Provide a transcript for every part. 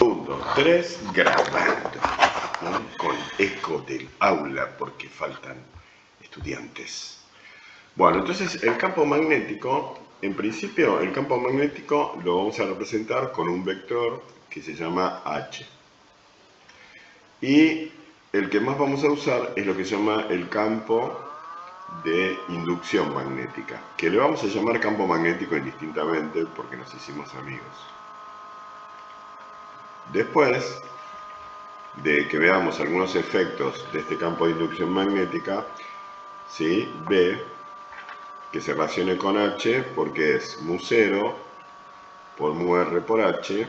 1, 2, 3, grabando, ¿no? Con eco del aula porque faltan estudiantes. Bueno, entonces el campo magnético, en principio el campo magnético lo vamos a representar con un vector que se llama H. Y el que más vamos a usar es lo que se llama el campo de inducción magnética, que le vamos a llamar campo magnético indistintamente porque nos hicimos amigos. Después de que veamos algunos efectos de este campo de inducción magnética, ¿sí? B, que se relacione con H, porque es mu0 por mu_r por H,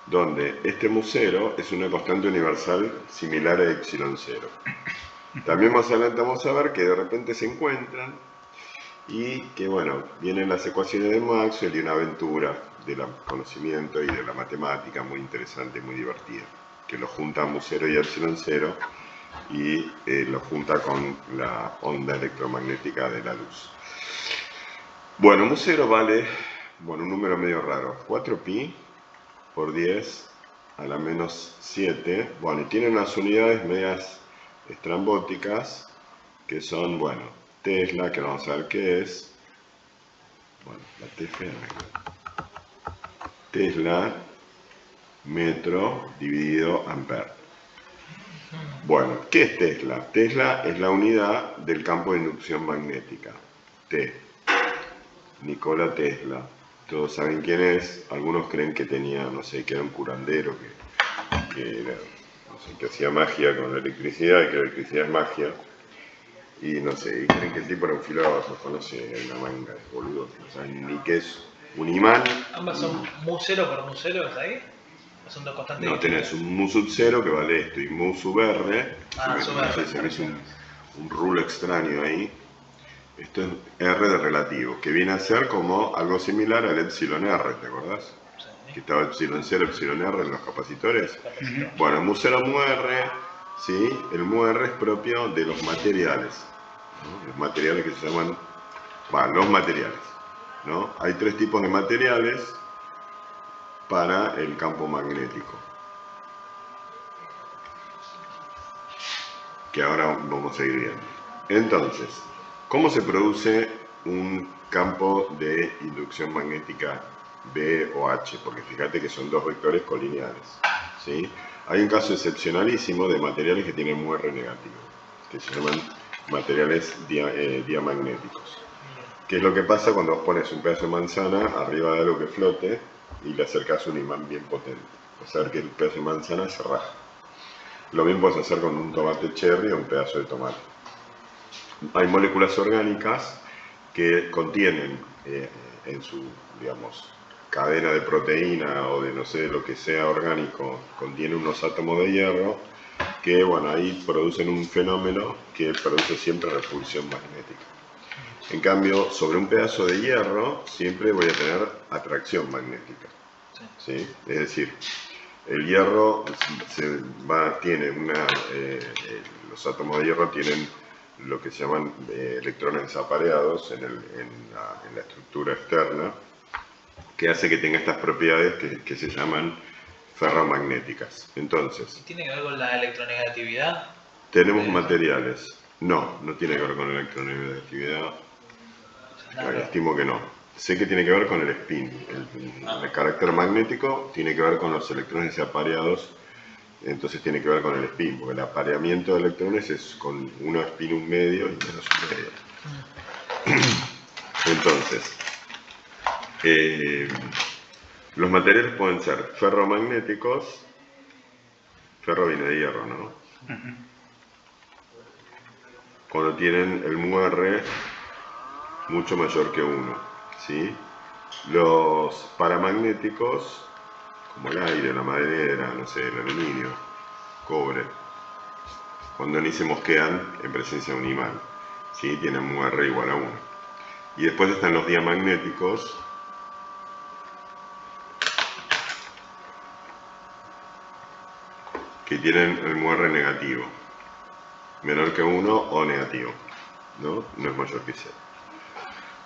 donde este mu0 es una constante universal similar a epsilon0. También más adelante vamos a ver que de repente se encuentran y que, bueno, vienen las ecuaciones de Maxwell y una aventura del conocimiento y de la matemática muy interesante y muy divertida, que lo junta mu0 y epsilon0 y lo junta con la onda electromagnética de la luz. Bueno, mu0 vale, bueno, un número medio raro, 4pi por 10 a la menos 7, bueno, y tiene unas unidades medias estrambóticas que son, bueno, Tesla, que vamos a ver qué es, bueno, la T fea, Tesla, metro dividido ampere. Bueno, ¿qué es Tesla? Tesla es la unidad del campo de inducción magnética, T. Nikola Tesla. Todos saben quién es, algunos creen que tenía, no sé, que era un curandero, que era, no sé, que hacía magia con la electricidad y que la electricidad es magia. Y no sé, y creen que el tipo era un filósofo, no sé, una manga de boludos, no saben ni qué es un imán. ¿Ambas son mu0 por mu0, es ahí? ¿O son dos constantes? No, tenés un mu sub 0 que vale esto y mu sub r, sub se me hizo un rulo extraño ahí. Esto es r de relativo, que viene a ser como algo similar al epsilon r, ¿te acordás? Sí. Que estaba epsilon 0, epsilon r en los capacitores. Bueno, mu 0, mu r, ¿sí? El mu r es propio de los materiales, ¿no? Los materiales que se llaman, los materiales, ¿no? Hay tres tipos de materiales para el campo magnético, que ahora vamos a ir viendo. Entonces, ¿cómo se produce un campo de inducción magnética B o H? Porque fíjate que son dos vectores colineales, ¿sí? Hay un caso excepcionalísimo de materiales que tienen mu r negativo, que se llaman materiales diamagnéticos. ¿Qué es lo que pasa cuando vos pones un pedazo de manzana arriba de algo que flote y le acercas un imán bien potente? Vas a ver que el pedazo de manzana se raja. Lo mismo puedes hacer con un tomate cherry o un pedazo de tomate. Hay moléculas orgánicas que contienen en su, digamos, cadena de proteína o de no sé, lo que sea orgánico, contiene unos átomos de hierro que, bueno, ahí producen un fenómeno que produce siempre repulsión magnética. En cambio, sobre un pedazo de hierro siempre voy a tener atracción magnética, ¿sí? Es decir, el hierro tiene los átomos de hierro tienen lo que se llaman electrones desapareados en la estructura externa, que hace que tenga estas propiedades que se llaman ferromagnéticas. Entonces, ¿tiene que ver con la electronegatividad? Tenemos materiales. No tiene que ver con la electronegatividad. Estimo que no. Sé que tiene que ver con el spin. El carácter magnético tiene que ver con los electrones desapareados. Entonces tiene que ver con el spin, porque el apareamiento de electrones es con uno spin un medio y menos un medio. Entonces, los materiales pueden ser ferromagnéticos. Ferro viene de hierro, ¿no? Cuando tienen el mu r mucho mayor que 1, ¿sí? Los paramagnéticos, como el aire, la madera, no sé, el aluminio, cobre, cuando ni se mosquean en presencia de un imán, ¿sí? Tienen mu r igual a 1. Y después están los diamagnéticos, que tienen el mu r negativo, menor que 1 o negativo, ¿no? No es mayor que 0.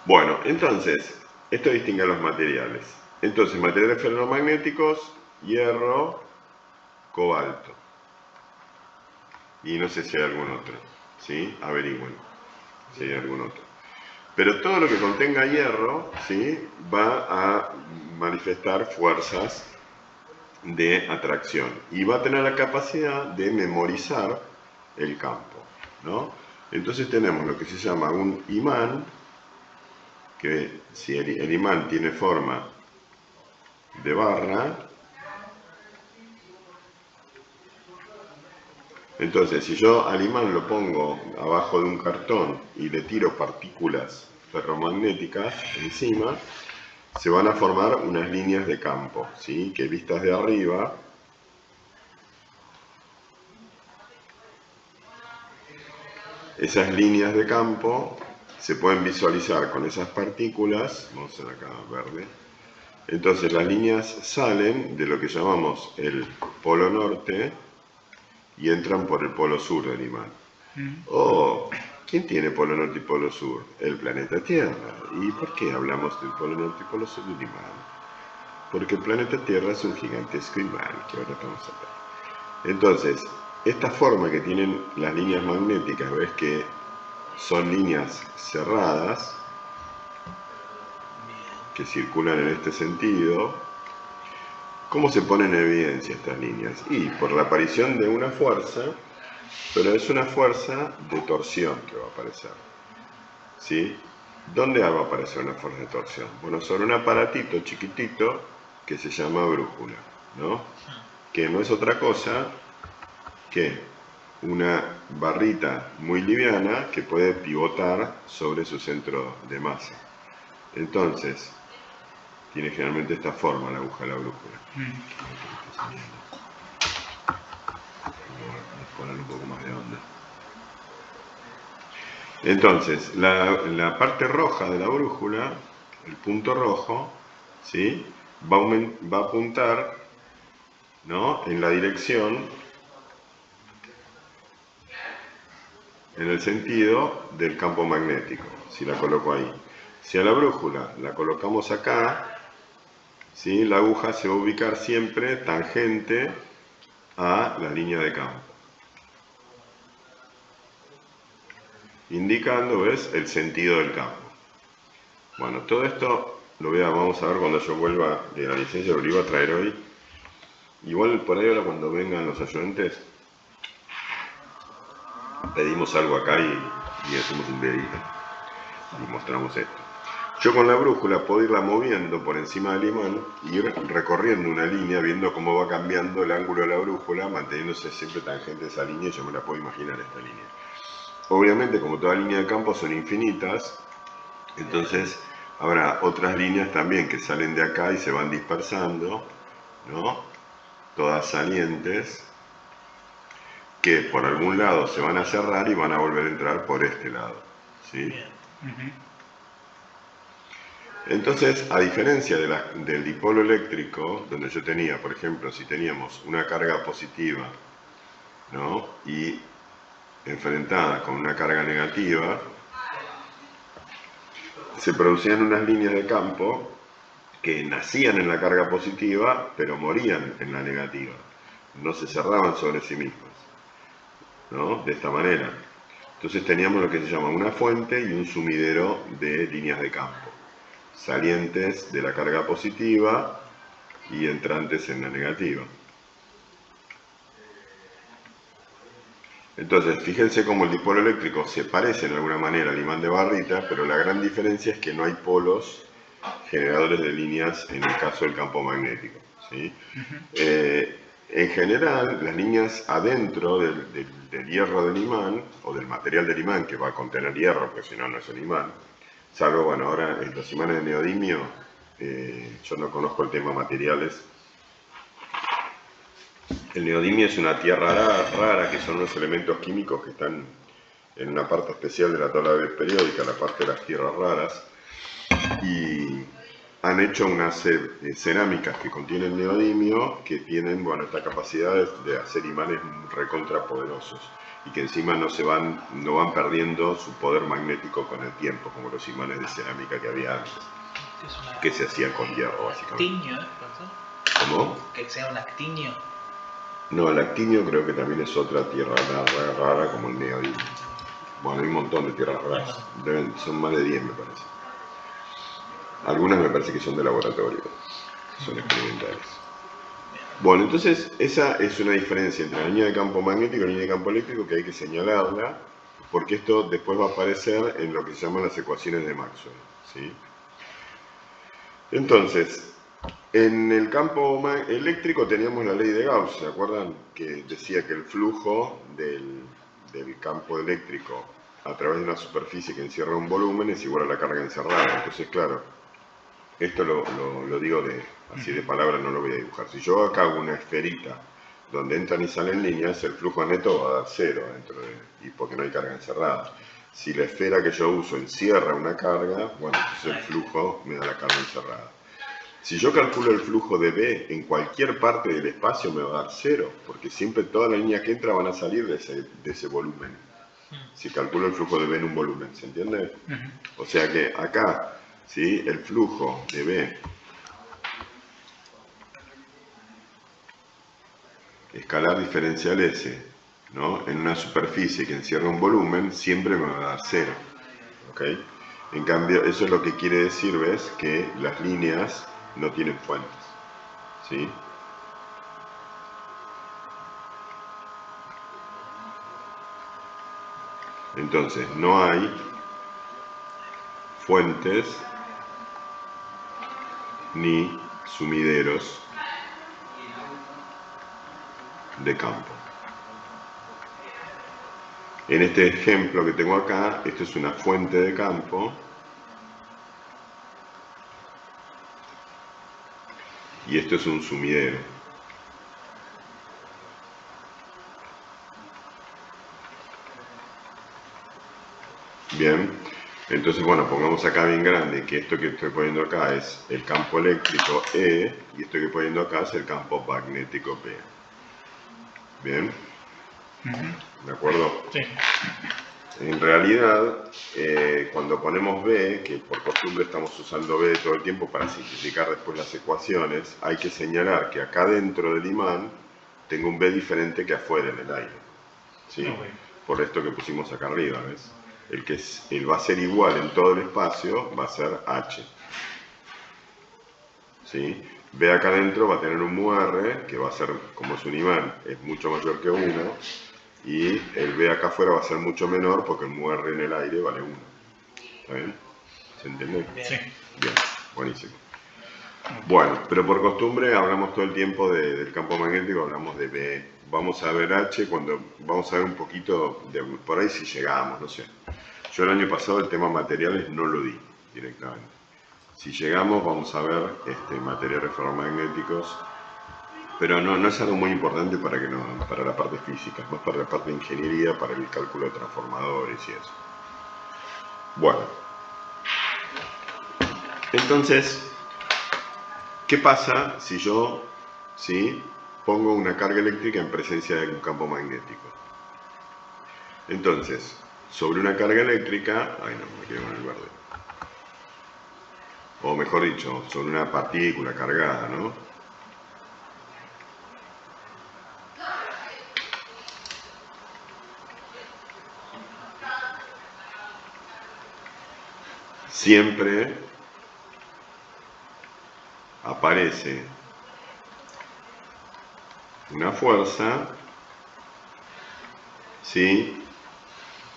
Bueno, entonces, esto distingue a los materiales. Entonces, materiales ferromagnéticos hierro, cobalto. Y no sé si hay algún otro, ¿sí? Averigüen si hay algún otro. Pero todo lo que contenga hierro, ¿sí? Va a manifestar fuerzas de atracción y va a tener la capacidad de memorizar el campo, ¿no? Entonces tenemos lo que se llama un imán, que si el imán tiene forma de barra, entonces si yo al imán lo pongo abajo de un cartón y le tiro partículas ferromagnéticas encima, se van a formar unas líneas de campo, ¿sí? Que vistas de arriba esas líneas de campo se pueden visualizar con esas partículas. Vamos a hacer acá verde. Entonces las líneas salen de lo que llamamos el polo norte y entran por el polo sur del imán. Oh, ¿quién tiene polo norte y polo sur? El planeta Tierra. ¿Y por qué hablamos del polo norte y polo sur del imán? Porque el planeta Tierra es un gigantesco imán, que ahora vamos a ver. Entonces, esta forma que tienen las líneas magnéticas, ves que son líneas cerradas, que circulan en este sentido. ¿Cómo se ponen en evidencia estas líneas? Y por la aparición de una fuerza, pero es una fuerza de torsión que va a aparecer, ¿sí? ¿Dónde va a aparecer una fuerza de torsión? Bueno, sobre un aparatito chiquitito que se llama brújula, ¿no? Que no es otra cosa que una barrita muy liviana que puede pivotar sobre su centro de masa. Entonces, tiene generalmente esta forma la aguja de la brújula. Voy a poner un poco más de onda. Entonces, la parte roja de la brújula, el punto rojo, ¿sí? va a apuntar, ¿no? En la dirección, en el sentido del campo magnético, si la coloco ahí. Si a la brújula la colocamos acá, ¿sí? La aguja se va a ubicar siempre tangente a la línea de campo, indicando, ¿ves?, el sentido del campo. Bueno, todo esto vamos a ver cuando yo vuelva de la licencia, lo iba a traer hoy. Igual por ahí ahora cuando vengan los ayudantes, pedimos algo acá y hacemos un videito y mostramos esto. Yo con la brújula puedo irla moviendo por encima del imán y ir recorriendo una línea, viendo cómo va cambiando el ángulo de la brújula, manteniéndose siempre tangente a esa línea, y yo me la puedo imaginar esta línea. Obviamente, como toda línea de campo son infinitas, entonces habrá otras líneas también que salen de acá y se van dispersando, ¿no? Todas salientes, que por algún lado se van a cerrar y van a volver a entrar por este lado, ¿sí? Entonces, a diferencia del dipolo eléctrico, donde yo tenía, por ejemplo, si teníamos una carga positiva, ¿no?, y enfrentada con una carga negativa, se producían unas líneas de campo que nacían en la carga positiva, pero morían en la negativa. No se cerraban sobre sí mismas, ¿no?, de esta manera. Entonces teníamos lo que se llama una fuente y un sumidero de líneas de campo, salientes de la carga positiva y entrantes en la negativa. Entonces, fíjense cómo el dipolo eléctrico se parece en alguna manera al imán de barrita, pero la gran diferencia es que no hay polos generadores de líneas en el caso del campo magnético, ¿sí? En general, las líneas adentro del hierro del imán, o del material del imán que va a contener hierro, porque si no, no es el imán, salvo, bueno, ahora en los imanes de neodimio, yo no conozco el tema materiales. El neodimio es una tierra rara, que son unos elementos químicos que están en una parte especial de la tabla periódica, la parte de las tierras raras, y han hecho unas cerámicas que contienen neodimio que tienen, bueno, esta capacidad de hacer imanes recontrapoderosos y que encima no van perdiendo su poder magnético con el tiempo, como los imanes de cerámica que había antes, que se hacían con hierro, básicamente. ¿Tiño, ¿Cómo? Que sea un actinio. No, el actinio creo que también es otra tierra rara como el neodimio. Bueno, hay un montón de tierras raras. Son más de 10 me parece. Algunas me parece que son de laboratorio, son experimentales. Bueno, entonces esa es una diferencia entre la línea de campo magnético y la línea de campo eléctrico que hay que señalarla, porque esto después va a aparecer en lo que se llaman las ecuaciones de Maxwell, ¿sí? Entonces, en el campo eléctrico teníamos la ley de Gauss, ¿se acuerdan? Que decía que el flujo del campo eléctrico a través de una superficie que encierra un volumen es igual a la carga encerrada. Entonces, claro, esto lo digo así de palabra, no lo voy a dibujar. Si yo acá hago una esferita donde entran y salen líneas, el flujo neto va a dar 0 y porque no hay carga encerrada. Si la esfera que yo uso encierra una carga, bueno, entonces el flujo me da la carga encerrada. Si yo calculo el flujo de B en cualquier parte del espacio me va a dar 0, porque siempre todas las líneas que entran van a salir de ese volumen. Si calculo el flujo de B en un volumen, ¿se entiende? O sea que acá, ¿sí? El flujo de B escalar diferencial S, ¿no? En una superficie que encierra un volumen, siempre me va a dar 0. ¿Ok? En cambio, eso es lo que quiere decir, ¿ves? Que las líneas no tienen fuentes. ¿Sí? Entonces, no hay fuentes ni sumideros de campo. En este ejemplo que tengo acá, esto es una fuente de campo y esto es un sumidero. Bien, entonces bueno, pongamos acá bien grande que esto que estoy poniendo acá es el campo eléctrico E y esto que estoy poniendo acá es el campo magnético P. Bien, ¿de acuerdo? Sí. En realidad, cuando ponemos B, que por costumbre estamos usando B todo el tiempo para simplificar después las ecuaciones, hay que señalar que acá dentro del imán tengo un B diferente que afuera en el aire. ¿Sí? Okay. Por esto que pusimos acá arriba, ¿ves? El va a ser igual en todo el espacio, va a ser H. ¿Sí? B acá adentro va a tener un MUR, que va a ser, como es un imán, es mucho mayor que 1, y el B acá afuera va a ser mucho menor porque el MUR en el aire vale 1. ¿Está bien? ¿Se entiende? Sí. Bien, buenísimo. Bueno, pero por costumbre hablamos todo el tiempo del campo magnético, hablamos de B. Vamos a ver H cuando vamos a ver un poquito de por ahí si llegamos, no sé. Yo el año pasado el tema materiales no lo di directamente. Si llegamos vamos a ver materiales ferromagnéticos, pero no es algo muy importante para la parte física, es más para la parte de ingeniería, para el cálculo de transformadores y eso. Bueno, entonces, ¿qué pasa si yo pongo una carga eléctrica en presencia de un campo magnético? Entonces, sobre una carga eléctrica, ay no, me quedé con el verde. O mejor dicho, sobre una partícula cargada, ¿no? Siempre aparece una fuerza si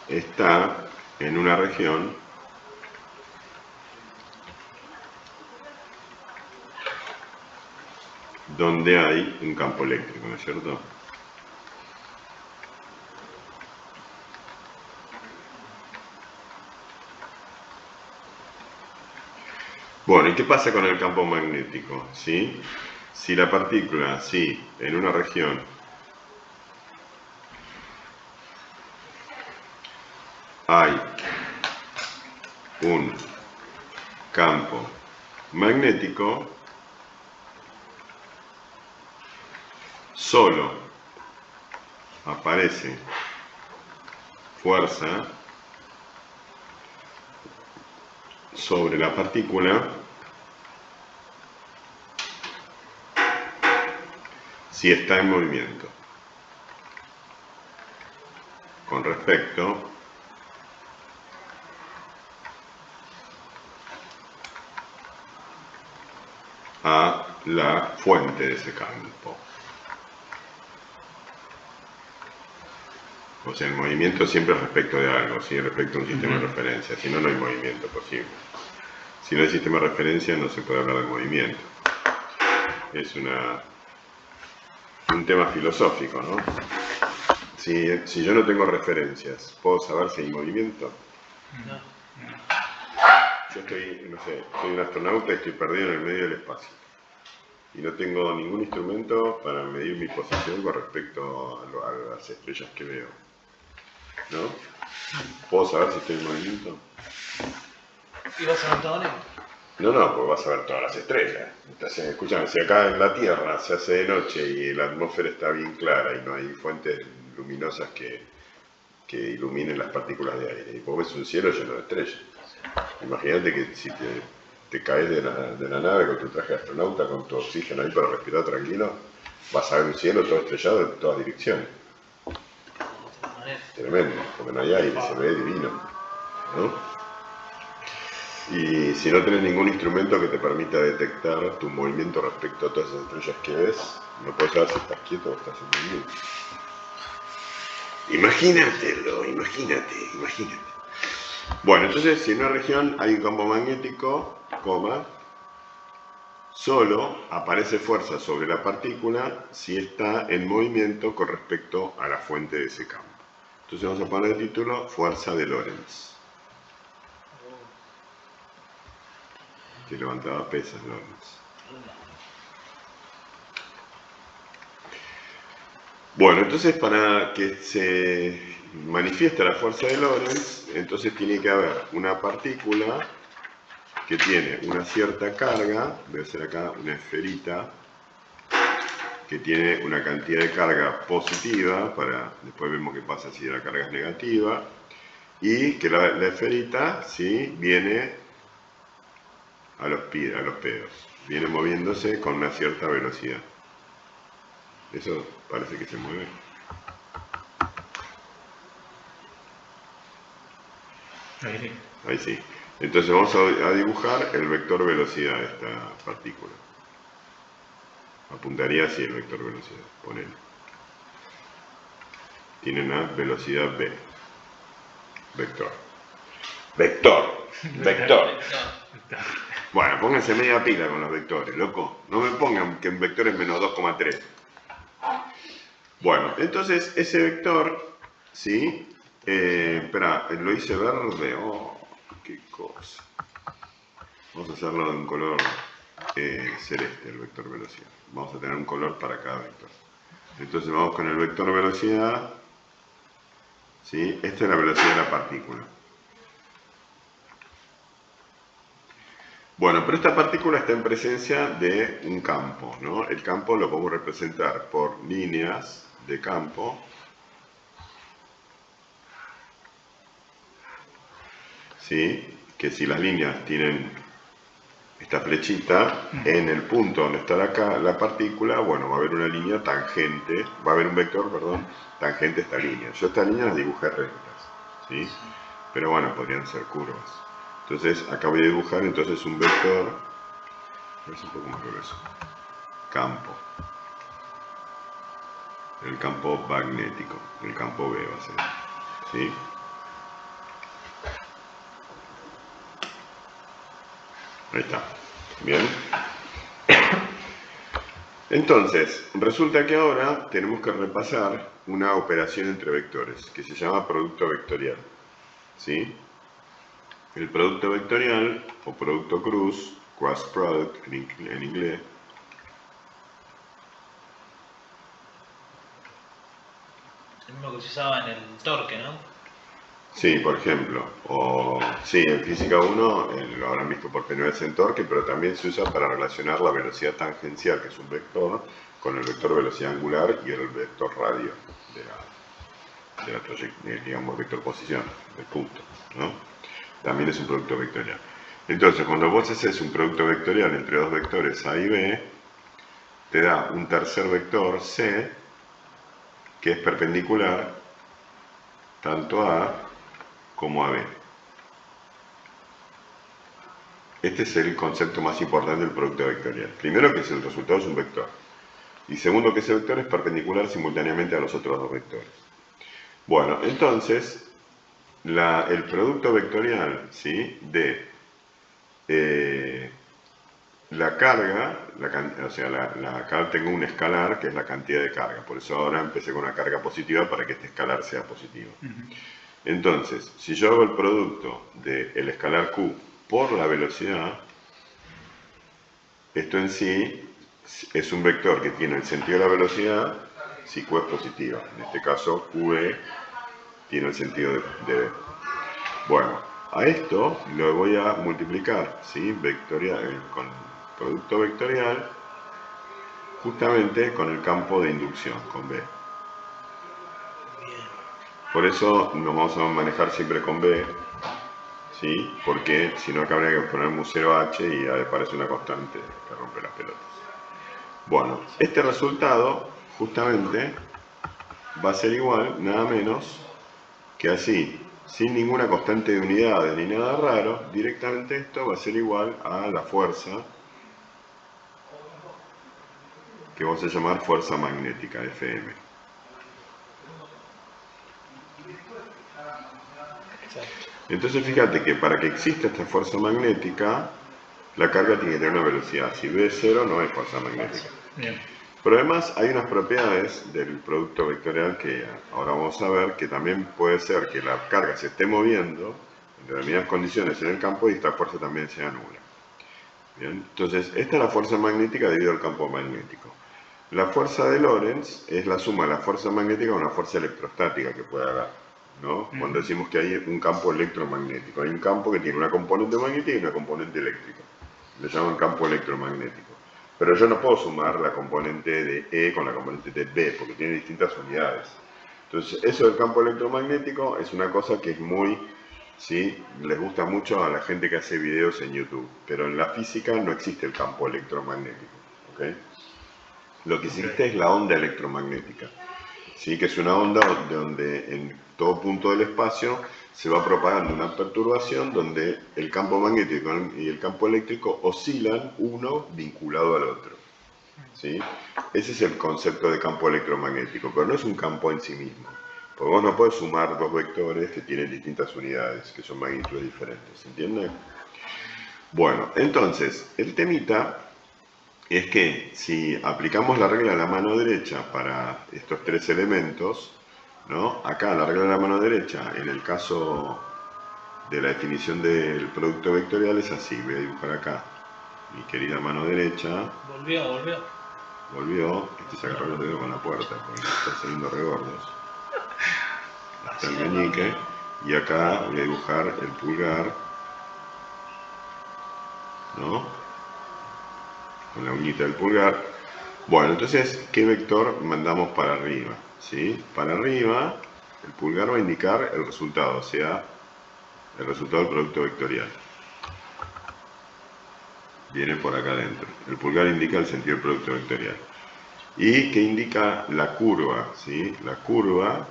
está en una región donde hay un campo eléctrico, ¿no es cierto? Bueno, ¿y qué pasa con el campo magnético? ¿Sí? Si la partícula, en una región hay un campo magnético, solo aparece fuerza sobre la partícula si está en movimiento con respecto a la fuente de ese campo. O sea, el movimiento siempre es respecto de algo, ¿sí? Respecto a un sistema de referencia, si no, no hay movimiento posible. Si no hay sistema de referencia, no se puede hablar de movimiento. Es un tema filosófico, ¿no? Si yo no tengo referencias, ¿puedo saber si hay movimiento? No. Yo estoy, no sé, soy un astronauta y estoy perdido en el medio del espacio. Y no tengo ningún instrumento para medir mi posición con respecto a las estrellas que veo. ¿No? ¿Puedo saber si estoy en movimiento? ¿Y vas a ver todo negro? No, pues vas a ver todas las estrellas. Entonces, escúchame, si acá en la Tierra se hace de noche y la atmósfera está bien clara y no hay fuentes luminosas que iluminen las partículas de aire, y vos ves un cielo lleno de estrellas. Imagínate que si te caes de la nave con tu traje de astronauta, con tu oxígeno ahí para respirar tranquilo, vas a ver un cielo todo estrellado en todas direcciones. Tremendo, porque no hay aire, se ve divino, ¿no? Y si no tenés ningún instrumento que te permita detectar tu movimiento respecto a todas esas estrellas que ves, no puedes saber si estás quieto o estás en movimiento. Imagínatelo, imagínate. Bueno, entonces si en una región hay un campo magnético, solo aparece fuerza sobre la partícula si está en movimiento con respecto a la fuente de ese campo. Entonces vamos a poner el título Fuerza de Lorentz. Que levantaba pesas Lorentz. Bueno, entonces para que se manifieste la fuerza de Lorentz, entonces tiene que haber una partícula que tiene una cierta carga, debe ser acá una esferita, que tiene una cantidad de carga positiva, después vemos qué pasa si la carga es negativa, y que la esferita, ¿sí?, viene a los pedos, viene moviéndose con una cierta velocidad. Eso parece que se mueve. Ahí sí. Entonces vamos a dibujar el vector velocidad de esta partícula. Apuntaría así el vector velocidad, ponele. Tiene una velocidad v. Vector. Bueno, pónganse media pila con los vectores, loco. No me pongan que en vector es menos 2,3. Bueno, entonces ese vector, ¿sí? Espera, lo hice verde. Oh, qué cosa. Vamos a hacerlo de un color celeste, el vector velocidad. Vamos a tener un color para cada vector. Entonces vamos con el vector velocidad. ¿Sí? Esta es la velocidad de la partícula. Bueno, pero esta partícula está en presencia de un campo, ¿no? El campo lo podemos representar por líneas de campo. ¿Sí? Que si las líneas tienen esta flechita, en el punto donde está la partícula, bueno, va a haber una línea tangente, va a haber un vector, perdón, tangente a esta línea. Yo estas líneas las dibujé rectas, ¿sí? Pero bueno, podrían ser curvas. Entonces, acá voy a dibujar entonces un vector, a ver si un poco más grueso, campo. El campo magnético, el campo B va a ser, ¿sí? Ahí está. Bien. Entonces, resulta que ahora tenemos que repasar una operación entre vectores que se llama producto vectorial. ¿Sí? El producto vectorial, o producto cruz, cross product en inglés, El mismo que se usaba en el torque, ¿no? sí, por ejemplo, o sí, en física 1 lo habrán visto por primera vez en torque, pero también se usa para relacionar la velocidad tangencial, que es un vector, con el vector velocidad angular y el vector radio de la trayectoria, digamos, vector posición, del punto, ¿no? También es un producto vectorial. Entonces, cuando vos haces un producto vectorial entre dos vectores A y B, te da un tercer vector C que es perpendicular tanto a A como a B. Este es el concepto más importante del producto vectorial. Primero, que el resultado es un vector. Y segundo, que ese vector es perpendicular simultáneamente a los otros dos vectores. Bueno, entonces, el producto vectorial, ¿sí?, de la carga, acá tengo un escalar que es la cantidad de carga. Por eso ahora empecé con una carga positiva para que este escalar sea positivo. Entonces, si yo hago el producto del escalar Q por la velocidad, esto en sí es un vector que tiene el sentido de la velocidad si Q es positiva. En este caso, QE tiene el sentido de B. Bueno, a esto lo voy a multiplicar, ¿sí?, con producto vectorial, justamente con el campo de inducción, con B. Por eso nos vamos a manejar siempre con B, ¿sí?, porque si no acá habría que poner mu 0h y aparece una constante que rompe las pelotas. Bueno, este resultado justamente va a ser igual, nada menos, que así, sin ninguna constante de unidades ni nada raro, directamente esto va a ser igual a la fuerza que vamos a llamar fuerza magnética, Fm. Entonces fíjate que para que exista esta fuerza magnética, la carga tiene que tener una velocidad. Si V es 0, no hay fuerza magnética. Bien. Pero además hay unas propiedades del producto vectorial que ahora vamos a ver, que también puede ser que la carga se esté moviendo en determinadas condiciones en el campo y esta fuerza también sea nula. Bien, entonces esta es la fuerza magnética debido al campo magnético. La fuerza de Lorentz es la suma de la fuerza magnética con una fuerza electrostática que puede haber, ¿no? Cuando decimos que hay un campo electromagnético, hay un campo que tiene una componente magnética y una componente eléctrica. Le llaman campo electromagnético. Pero yo no puedo sumar la componente de E con la componente de B, porque tiene distintas unidades. Entonces, eso del campo electromagnético es una cosa que es muy, ¿sí?, les gusta mucho a la gente que hace videos en YouTube. Pero en la física no existe el campo electromagnético, ¿ok? Lo que existe es la onda electromagnética, ¿sí?, que es una onda donde en todo punto del espacio se va propagando una perturbación donde el campo magnético y el campo eléctrico oscilan uno vinculado al otro, ¿sí? Ese es el concepto de campo electromagnético, pero no es un campo en sí mismo, porque vos no podés sumar dos vectores que tienen distintas unidades, que son magnitudes diferentes, ¿entiendes? Bueno, entonces, el temita es que si aplicamos la regla de la mano derecha para estos tres elementos, ¿no? Acá la regla de la mano derecha, en el caso de la definición del producto vectorial, es así. Voy a dibujar acá mi querida mano derecha. Volvió. Este se agarró los dedos con la puerta porque está saliendo regordos. Hasta el meñique. Y acá voy a dibujar el pulgar, ¿no?, con la uñita del pulgar. Bueno, entonces, ¿qué vector mandamos para arriba? ¿Sí? Para arriba, el pulgar va a indicar el resultado, o sea, el resultado del producto vectorial. Viene por acá adentro. El pulgar indica el sentido del producto vectorial. ¿Y qué indica la curva? ¿Sí? La curva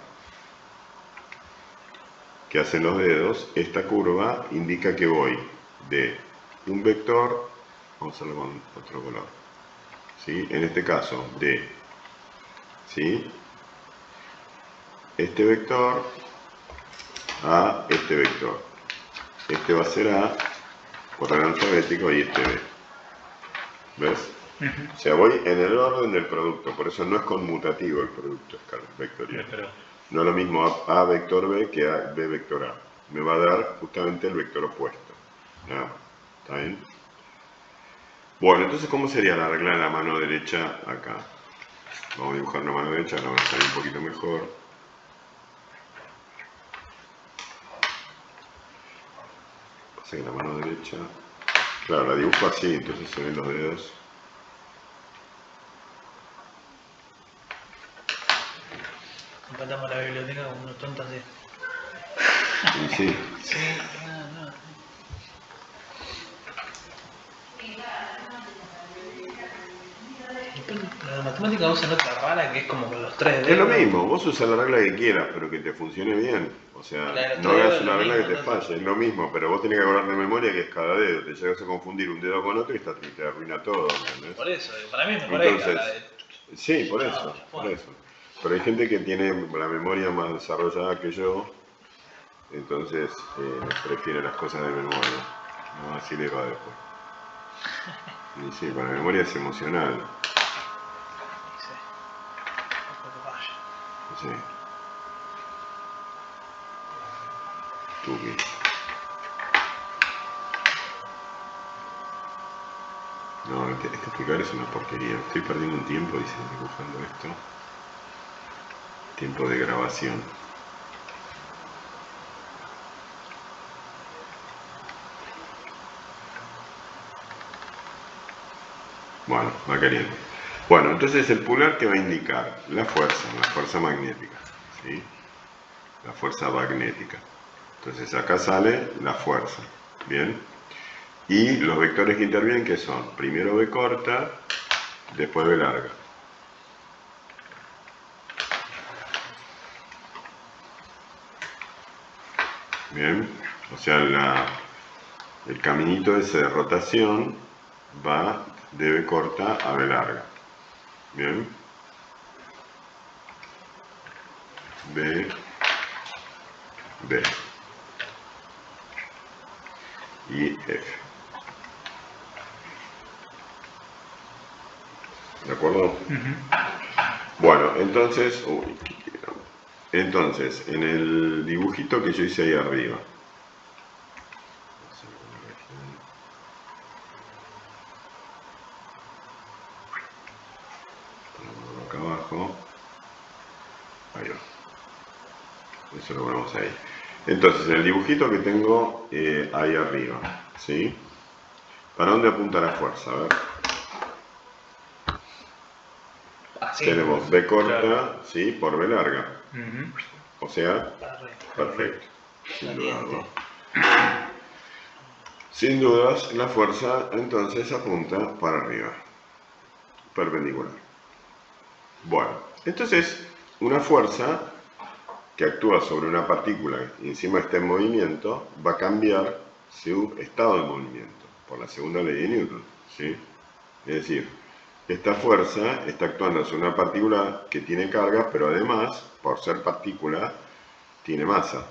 que hacen los dedos, esta curva indica que voy de un vector, vamos a hacerlo con otro color, ¿sí?, en este caso de, ¿sí?, este vector a este vector. Este va a ser A por orden alfabético y este B. ¿Ves? O sea, voy en el orden del producto, por eso no es conmutativo el producto vectorial. No es lo mismo A vector B que B vector A. Me va a dar justamente el vector opuesto. Nada más. ¿Está bien? Bueno, entonces, ¿cómo sería la regla de la mano derecha acá? Vamos a dibujar una mano derecha, ahora va a salir un poquito mejor. Pasa que la mano derecha, claro, la dibujo así, entonces se ven los dedos. Empatamos la biblioteca con unos tontos así. Y sí. Sí, no. después la matemática usan otra rara que es como con los 3 dedos. Es lo mismo, vos usas la regla que quieras, pero que te funcione bien. O sea, Claro, no todo hagas es una lo regla mismo, que te entonces. falle, es lo mismo, pero vos tenés que acordar de memoria que es cada dedo. Te llegas a confundir un dedo con otro y te arruina todo, ¿entendés? Por eso, para mí es mejor esta, la Entonces, de... sí, por No, eso, ya por fue. eso. Pero hay gente que tiene la memoria más desarrollada que yo, entonces prefiere las cosas de memoria. No, así le va después. Y sí, para la memoria es emocional. Sí. Después te falla. Sí. Tuki. No, este pulgar es una porquería. Estoy perdiendo un tiempo dibujando esto. Tiempo de grabación. Bueno, va queriendo. Bueno, entonces el pulgar que va a indicar la fuerza magnética, ¿sí? La fuerza magnética. Entonces acá sale la fuerza, ¿bien? Y los vectores que intervienen, ¿qué son? Primero V corta, después V larga. Bien, o sea, el caminito ese de rotación va de V corta a V larga. Bien. B, B y F. ¿De acuerdo? Bueno, entonces, entonces, en el dibujito que yo hice ahí arriba, acá abajo, ahí va. Eso lo ponemos ahí. Entonces, el dibujito que tengo ahí arriba, ¿sí? ¿Para dónde apunta la fuerza? A ver. Así. Tenemos B corta, Claro. ¿sí? Por B larga. O sea, Para arriba. perfecto. Sin duda, Caliente. ¿no? Sin dudas, la fuerza entonces apunta para arriba, perpendicular. Bueno, entonces una fuerza que actúa sobre una partícula y encima está en movimiento va a cambiar su estado de movimiento por la segunda ley de Newton, ¿sí? Es decir, esta fuerza está actuando sobre una partícula que tiene carga, pero además, por ser partícula, tiene masa,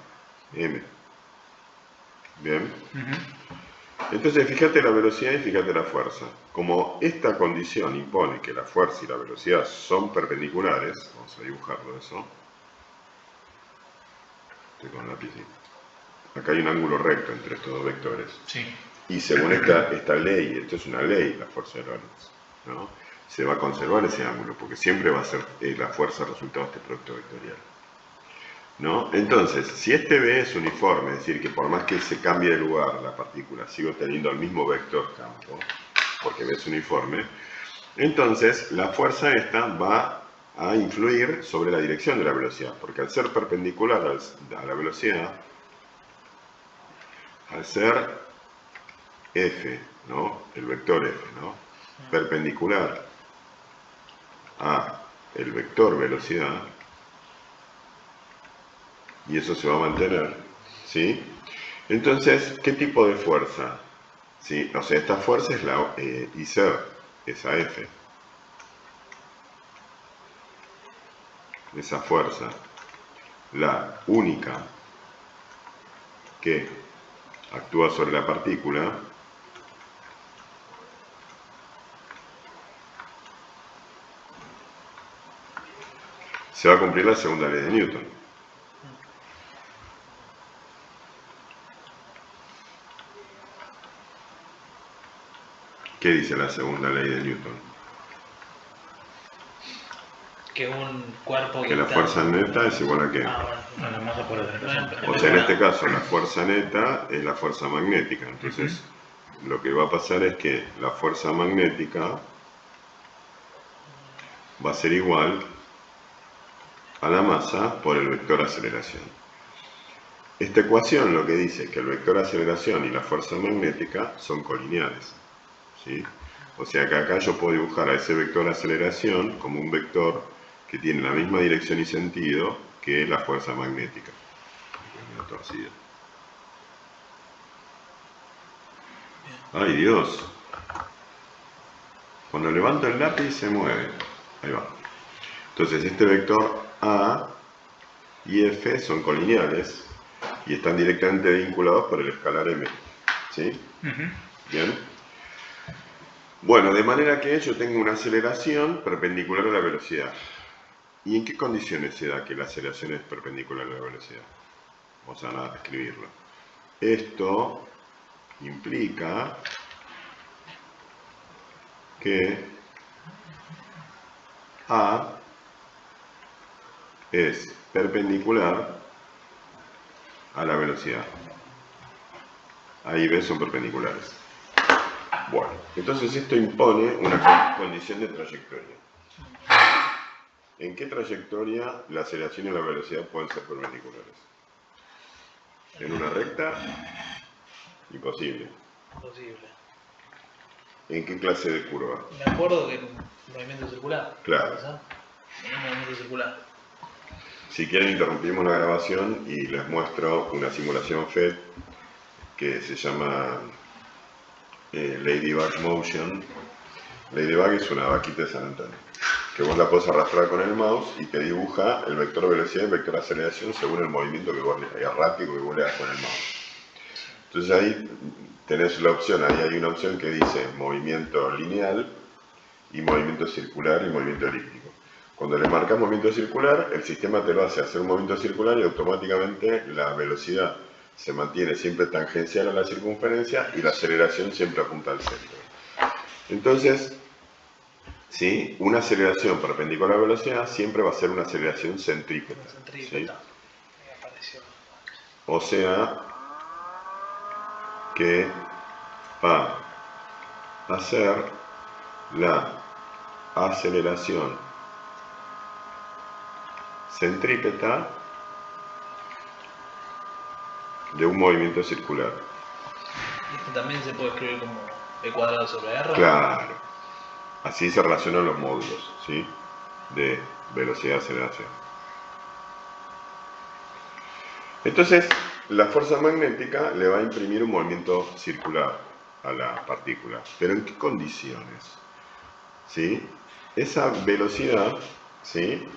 m. ¿Bien? Entonces, fíjate la velocidad y fíjate la fuerza. Como esta condición impone que la fuerza y la velocidad son perpendiculares, vamos a dibujarlo eso. Estoy con lápiz. Acá hay un ángulo recto entre estos dos vectores. Sí. Y según esta ley, esto es una ley, la fuerza de Lorentz, ¿no? Se va a conservar ese ángulo, porque siempre va a ser la fuerza resultado de este producto vectorial, ¿no? Entonces, si este B es uniforme, es decir, que por más que se cambie de lugar la partícula, sigo teniendo el mismo vector campo, porque B es uniforme, entonces la fuerza esta va a influir sobre la dirección de la velocidad, porque al ser perpendicular a la velocidad, al ser F, ¿no? El vector F, ¿no? Perpendicular a el vector velocidad, y eso se va a mantener, ¿sí? Entonces, ¿qué tipo de fuerza? ¿Sí? O sea, esta fuerza es la IC, esa F. Esa fuerza, la única que actúa sobre la partícula, se va a cumplir la segunda ley de Newton. ¿Qué dice la segunda ley de Newton? Que un cuerpo Que la fuerza neta es igual a qué. bueno, la masa por aceleración. O sea, en este caso la fuerza neta es la fuerza magnética. Entonces, lo que va a pasar es que la fuerza magnética va a ser igual a la masa por el vector aceleración. Esta ecuación lo que dice es que el vector aceleración y la fuerza magnética son colineares, ¿sí? O sea que acá yo puedo dibujar a ese vector de aceleración como un vector que tiene la misma dirección y sentido que la fuerza magnética. Medio torcida. ¡Ay, Dios! Cuando levanto el lápiz se mueve. Ahí va. Entonces este vector A y F son colineales y están directamente vinculados por el escalar M. ¿Sí? Bien. Bueno, de manera que yo tengo una aceleración perpendicular a la velocidad. ¿Y en qué condiciones se da que la aceleración es perpendicular a la velocidad? Vamos a escribirlo. Esto implica que A es perpendicular a la velocidad. A y B son perpendiculares. Bueno, entonces esto impone una condición de trayectoria. ¿En qué trayectoria la aceleración y la velocidad pueden ser perpendiculares? ¿En una recta? Imposible. Imposible. ¿En qué clase de curva? Me acuerdo que era un movimiento circular. Claro. ¿Sabes? Un movimiento circular. Si quieren interrumpimos la grabación y les muestro una simulación FED que se llama Ladybug Motion. Ladybug es una vaquita de San Antonio, que vos la podés arrastrar con el mouse y te dibuja el vector velocidad y el vector aceleración según el movimiento errático que vos le das con el mouse. Entonces ahí tenés la opción, ahí hay una opción que dice movimiento lineal y movimiento circular y movimiento elíptico. Cuando le marcas movimiento circular, el sistema te lo hace hacer un movimiento circular y automáticamente la velocidad se mantiene siempre tangencial a la circunferencia y la aceleración siempre apunta al centro. Entonces, ¿sí? Una aceleración perpendicular a la velocidad siempre va a ser una aceleración centrípeta. ¿Sí? O sea, que va a ser la aceleración centrípeta de un movimiento circular. ¿Y esto también se puede escribir como E cuadrado sobre R? Claro. Así se relacionan los módulos, ¿sí? De velocidad-aceleración. Entonces, la fuerza magnética le va a imprimir un movimiento circular a la partícula. ¿Pero en qué condiciones? ¿Sí? Esa velocidad, ¿sí?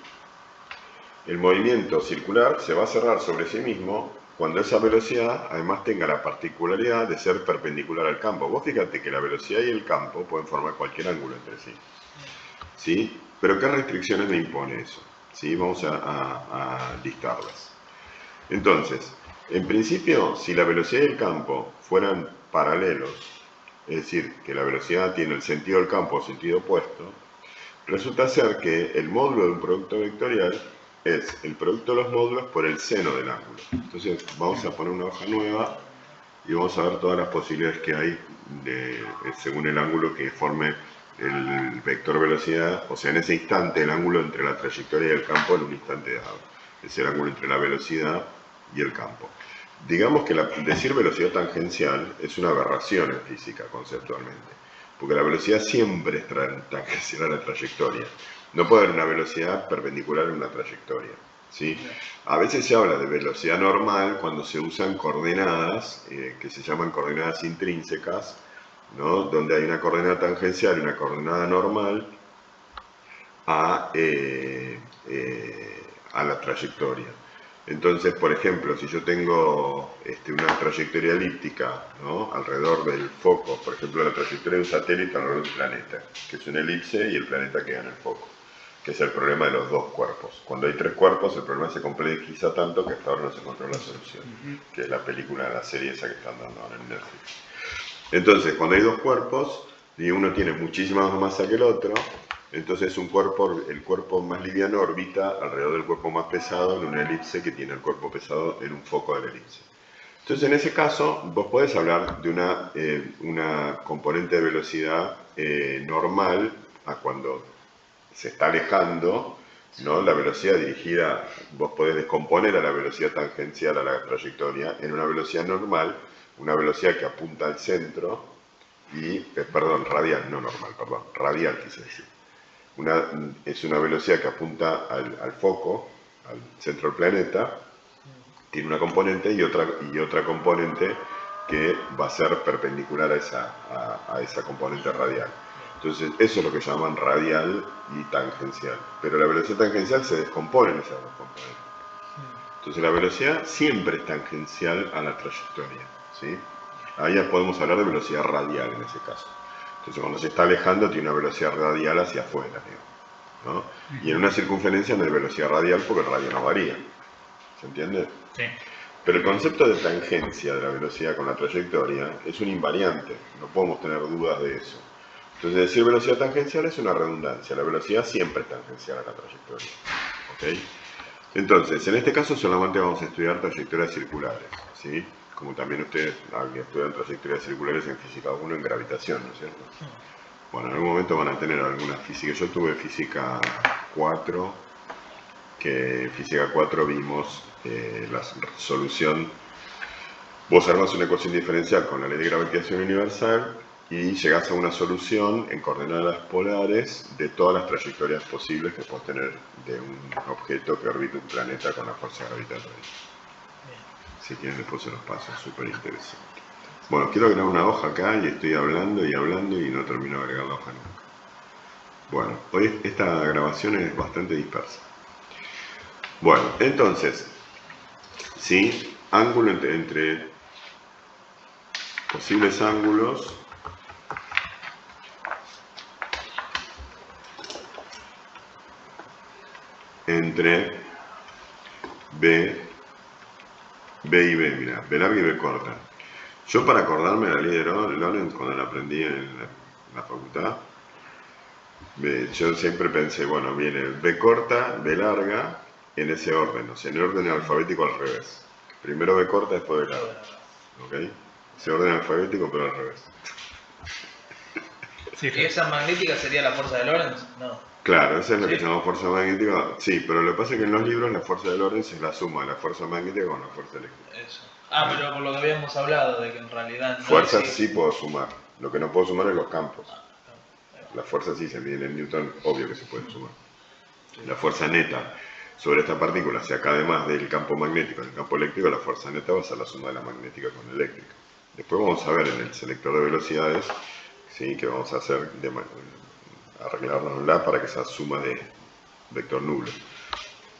El movimiento circular se va a cerrar sobre sí mismo cuando esa velocidad además tenga la particularidad de ser perpendicular al campo. Vos fíjate que la velocidad y el campo pueden formar cualquier ángulo entre sí. ¿Sí? Pero ¿qué restricciones me impone eso? ¿Sí? Vamos a listarlas. Entonces, en principio, si la velocidad y el campo fueran paralelos, es decir, que la velocidad tiene el sentido del campo o sentido opuesto, resulta ser que el módulo de un producto vectorial es el producto de los módulos por el seno del ángulo. Entonces vamos a poner una hoja nueva y vamos a ver todas las posibilidades que hay según el ángulo que forme el vector velocidad, o sea, en ese instante el ángulo entre la trayectoria y el campo en un instante dado. Es el ángulo entre la velocidad y el campo. Digamos que decir velocidad tangencial es una aberración en física conceptualmente, porque la velocidad siempre es tangencial a la trayectoria. No puede haber una velocidad perpendicular a una trayectoria, ¿sí? A veces se habla de velocidad normal cuando se usan coordenadas, que se llaman coordenadas intrínsecas, ¿no? Donde hay una coordenada tangencial y una coordenada normal a la trayectoria. Entonces, por ejemplo, si yo tengo una trayectoria elíptica, ¿no? Alrededor del foco, por ejemplo, la trayectoria de un satélite alrededor del planeta, que es una elipse y el planeta queda en el foco, que es el problema de los dos cuerpos. Cuando hay tres cuerpos, el problema se complejiza tanto que hasta ahora no se encontró la solución, que es la película, la serie esa que están dando ahora en Netflix. Entonces, cuando hay dos cuerpos, y uno tiene muchísima más masa que el otro, entonces el cuerpo más liviano orbita alrededor del cuerpo más pesado en una elipse que tiene el cuerpo pesado en un foco de la elipse. Entonces en ese caso vos podés hablar de una componente de velocidad normal a cuando se está alejando, ¿no? La velocidad dirigida, vos podés descomponer a la velocidad tangencial a la trayectoria en una velocidad normal, una velocidad que apunta al centro, y, perdón, radial, no normal, perdón, radial quise decir. Es una velocidad que apunta al foco, al centro del planeta, tiene una componente y otra componente que va a ser perpendicular a esa componente radial. Entonces, eso es lo que llaman radial y tangencial. Pero la velocidad tangencial se descompone en esas dos componentes. Entonces, la velocidad siempre es tangencial a la trayectoria, ¿sí? Ahí ya podemos hablar de velocidad radial en ese caso. Entonces, cuando se está alejando, tiene una velocidad radial hacia afuera, ¿no? Y en una circunferencia no hay velocidad radial porque el radio no varía. ¿Se entiende? Sí. Pero el concepto de tangencia de la velocidad con la trayectoria es un invariante, no podemos tener dudas de eso. Entonces decir velocidad tangencial es una redundancia, la velocidad siempre es tangencial a la trayectoria. ¿Okay? Entonces, en este caso solamente vamos a estudiar trayectorias circulares, ¿sí? Como también ustedes estudian trayectorias circulares en física 1 en gravitación, ¿no es cierto? Bueno, en algún momento van a tener alguna física. Yo tuve física 4, que en física 4 vimos la solución. Vos armás una ecuación diferencial con la ley de gravitación universal y llegás a una solución en coordenadas polares de todas las trayectorias posibles que podés tener de un objeto que orbita un planeta con la fuerza gravitatoria. Si quieren después se los paso, es súper interesante. Bueno, quiero agregar una hoja acá y estoy hablando y no termino de agregar la hoja nunca. Bueno, hoy esta grabación es bastante dispersa. Bueno, entonces, ¿sí? Ángulo entre posibles ángulos entre B y B, mira, B larga y B corta. Yo para acordarme la ley de Lorentz cuando la aprendí en la facultad, yo siempre pensé, bueno, viene B corta, B larga, en ese orden, o sea, en orden alfabético al revés. Primero B corta, después B larga. ¿Ok? Ese orden alfabético, pero al revés. Sí, ¿y esa magnética sería la fuerza de Lorentz? No. Claro, esa es lo que llamamos fuerza magnética. Sí, pero lo que pasa es que en los libros la fuerza de Lorentz es la suma de la fuerza magnética con la fuerza eléctrica. Eso. Pero por lo que habíamos hablado, de que en realidad no fuerzas existe. sí puedo sumar. Lo que no puedo sumar es los campos. La fuerza sí se mide en Newton, obvio que se puede sumar. La fuerza neta sobre esta partícula, si acá además del campo magnético y del campo eléctrico, la fuerza neta va a ser la suma de la magnética con la eléctrica. Después vamos a ver en el selector de velocidades, ¿sí? Que vamos a hacer arreglárnosla para que esa suma de vector nulo.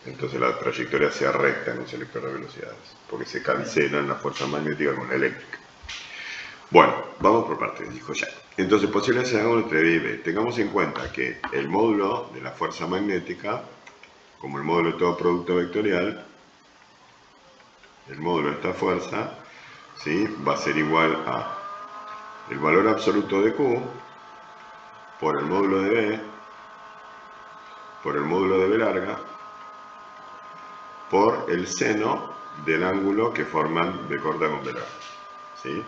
Entonces la trayectoria sea recta en un selector de velocidades, porque se cancelan la fuerza magnética con la eléctrica. Bueno, vamos por partes, dijo ya. Entonces, posibles ángulos entre B y B. Tengamos en cuenta que el módulo de la fuerza magnética, como el módulo de todo producto vectorial, el módulo de esta fuerza, ¿sí? Va a ser igual a el valor absoluto de Q por el módulo de B, por el módulo de B larga, por el seno del ángulo que forman B corta con B larga, ¿sí?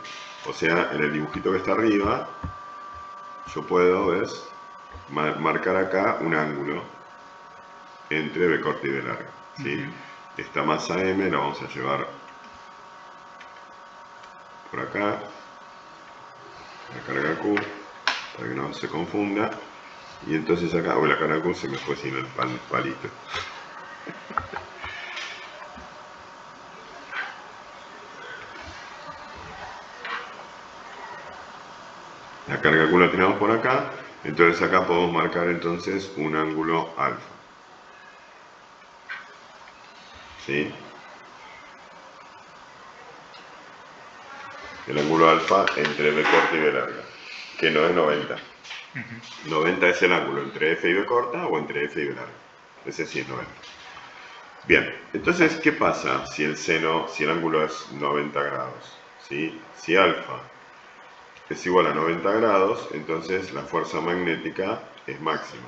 O sea, en el dibujito que está arriba, yo puedo, ¿ves? Marcar acá un ángulo entre B corta y B larga, ¿sí? Esta masa M la vamos a llevar por acá, la carga Q, para que no se confunda, y entonces acá, la carga Q se me fue sin el palito. La carga Q la tenemos por acá, entonces acá podemos marcar entonces un ángulo alfa. ¿Sí? El ángulo alfa entre B corta y B larga, que no es 90. 90 es el ángulo entre F y B corta o entre F y B larga. Ese sí es 90. Bien, entonces, ¿qué pasa si el ángulo es 90 grados? ¿Sí? Si alfa es igual a 90 grados, entonces la fuerza magnética es máxima.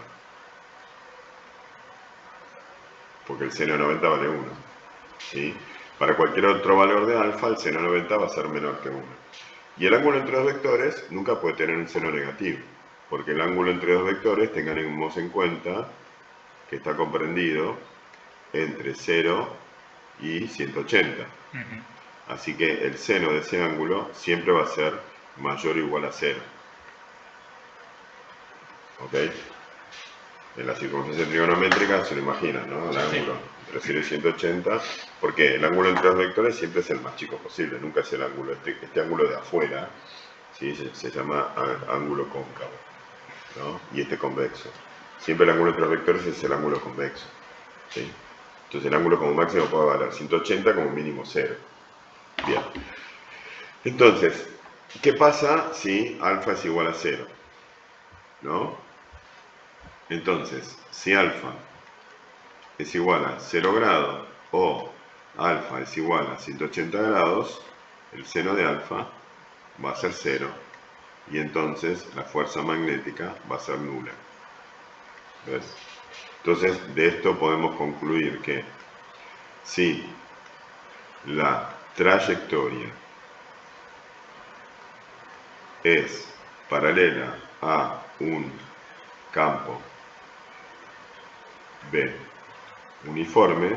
Porque el seno de 90 vale 1. ¿Sí? Para cualquier otro valor de alfa, el seno de 90 va a ser menor que 1. Y el ángulo entre dos vectores nunca puede tener un seno negativo, porque el ángulo entre dos vectores, tengamos en cuenta que está comprendido entre 0 y 180. Así que el seno de ese ángulo siempre va a ser mayor o igual a 0. ¿Ok? En la circunferencia trigonométrica se lo imaginan, ¿no? El ángulo entre 0 y 180, porque el ángulo entre los vectores siempre es el más chico posible, nunca es el ángulo, este ángulo de afuera, ¿sí? Se llama ángulo cóncavo, ¿no? Y este convexo. Siempre el ángulo entre los vectores es el ángulo convexo, ¿sí? Entonces el ángulo como máximo puede valer 180 como mínimo 0. Bien. Entonces, ¿qué pasa si alfa es igual a 0? ¿No? Entonces, si alfa es igual a 0 grados o alfa es igual a 180 grados, el seno de alfa va a ser 0 y entonces la fuerza magnética va a ser nula. ¿Ves? Entonces, de esto podemos concluir que si la trayectoria es paralela a un campo B uniforme,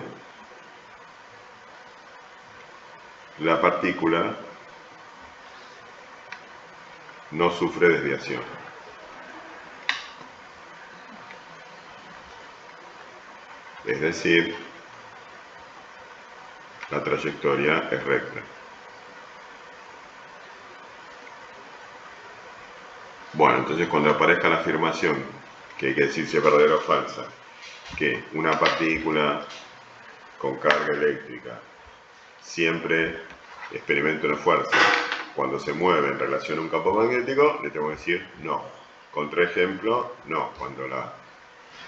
la partícula no sufre desviación. Es decir, la trayectoria es recta. Bueno, entonces cuando aparezca la afirmación, que hay que decir si es verdadera o falsa, que una partícula con carga eléctrica siempre experimenta una fuerza cuando se mueve en relación a un campo magnético, le tengo que decir no. Contraejemplo, no. Cuando la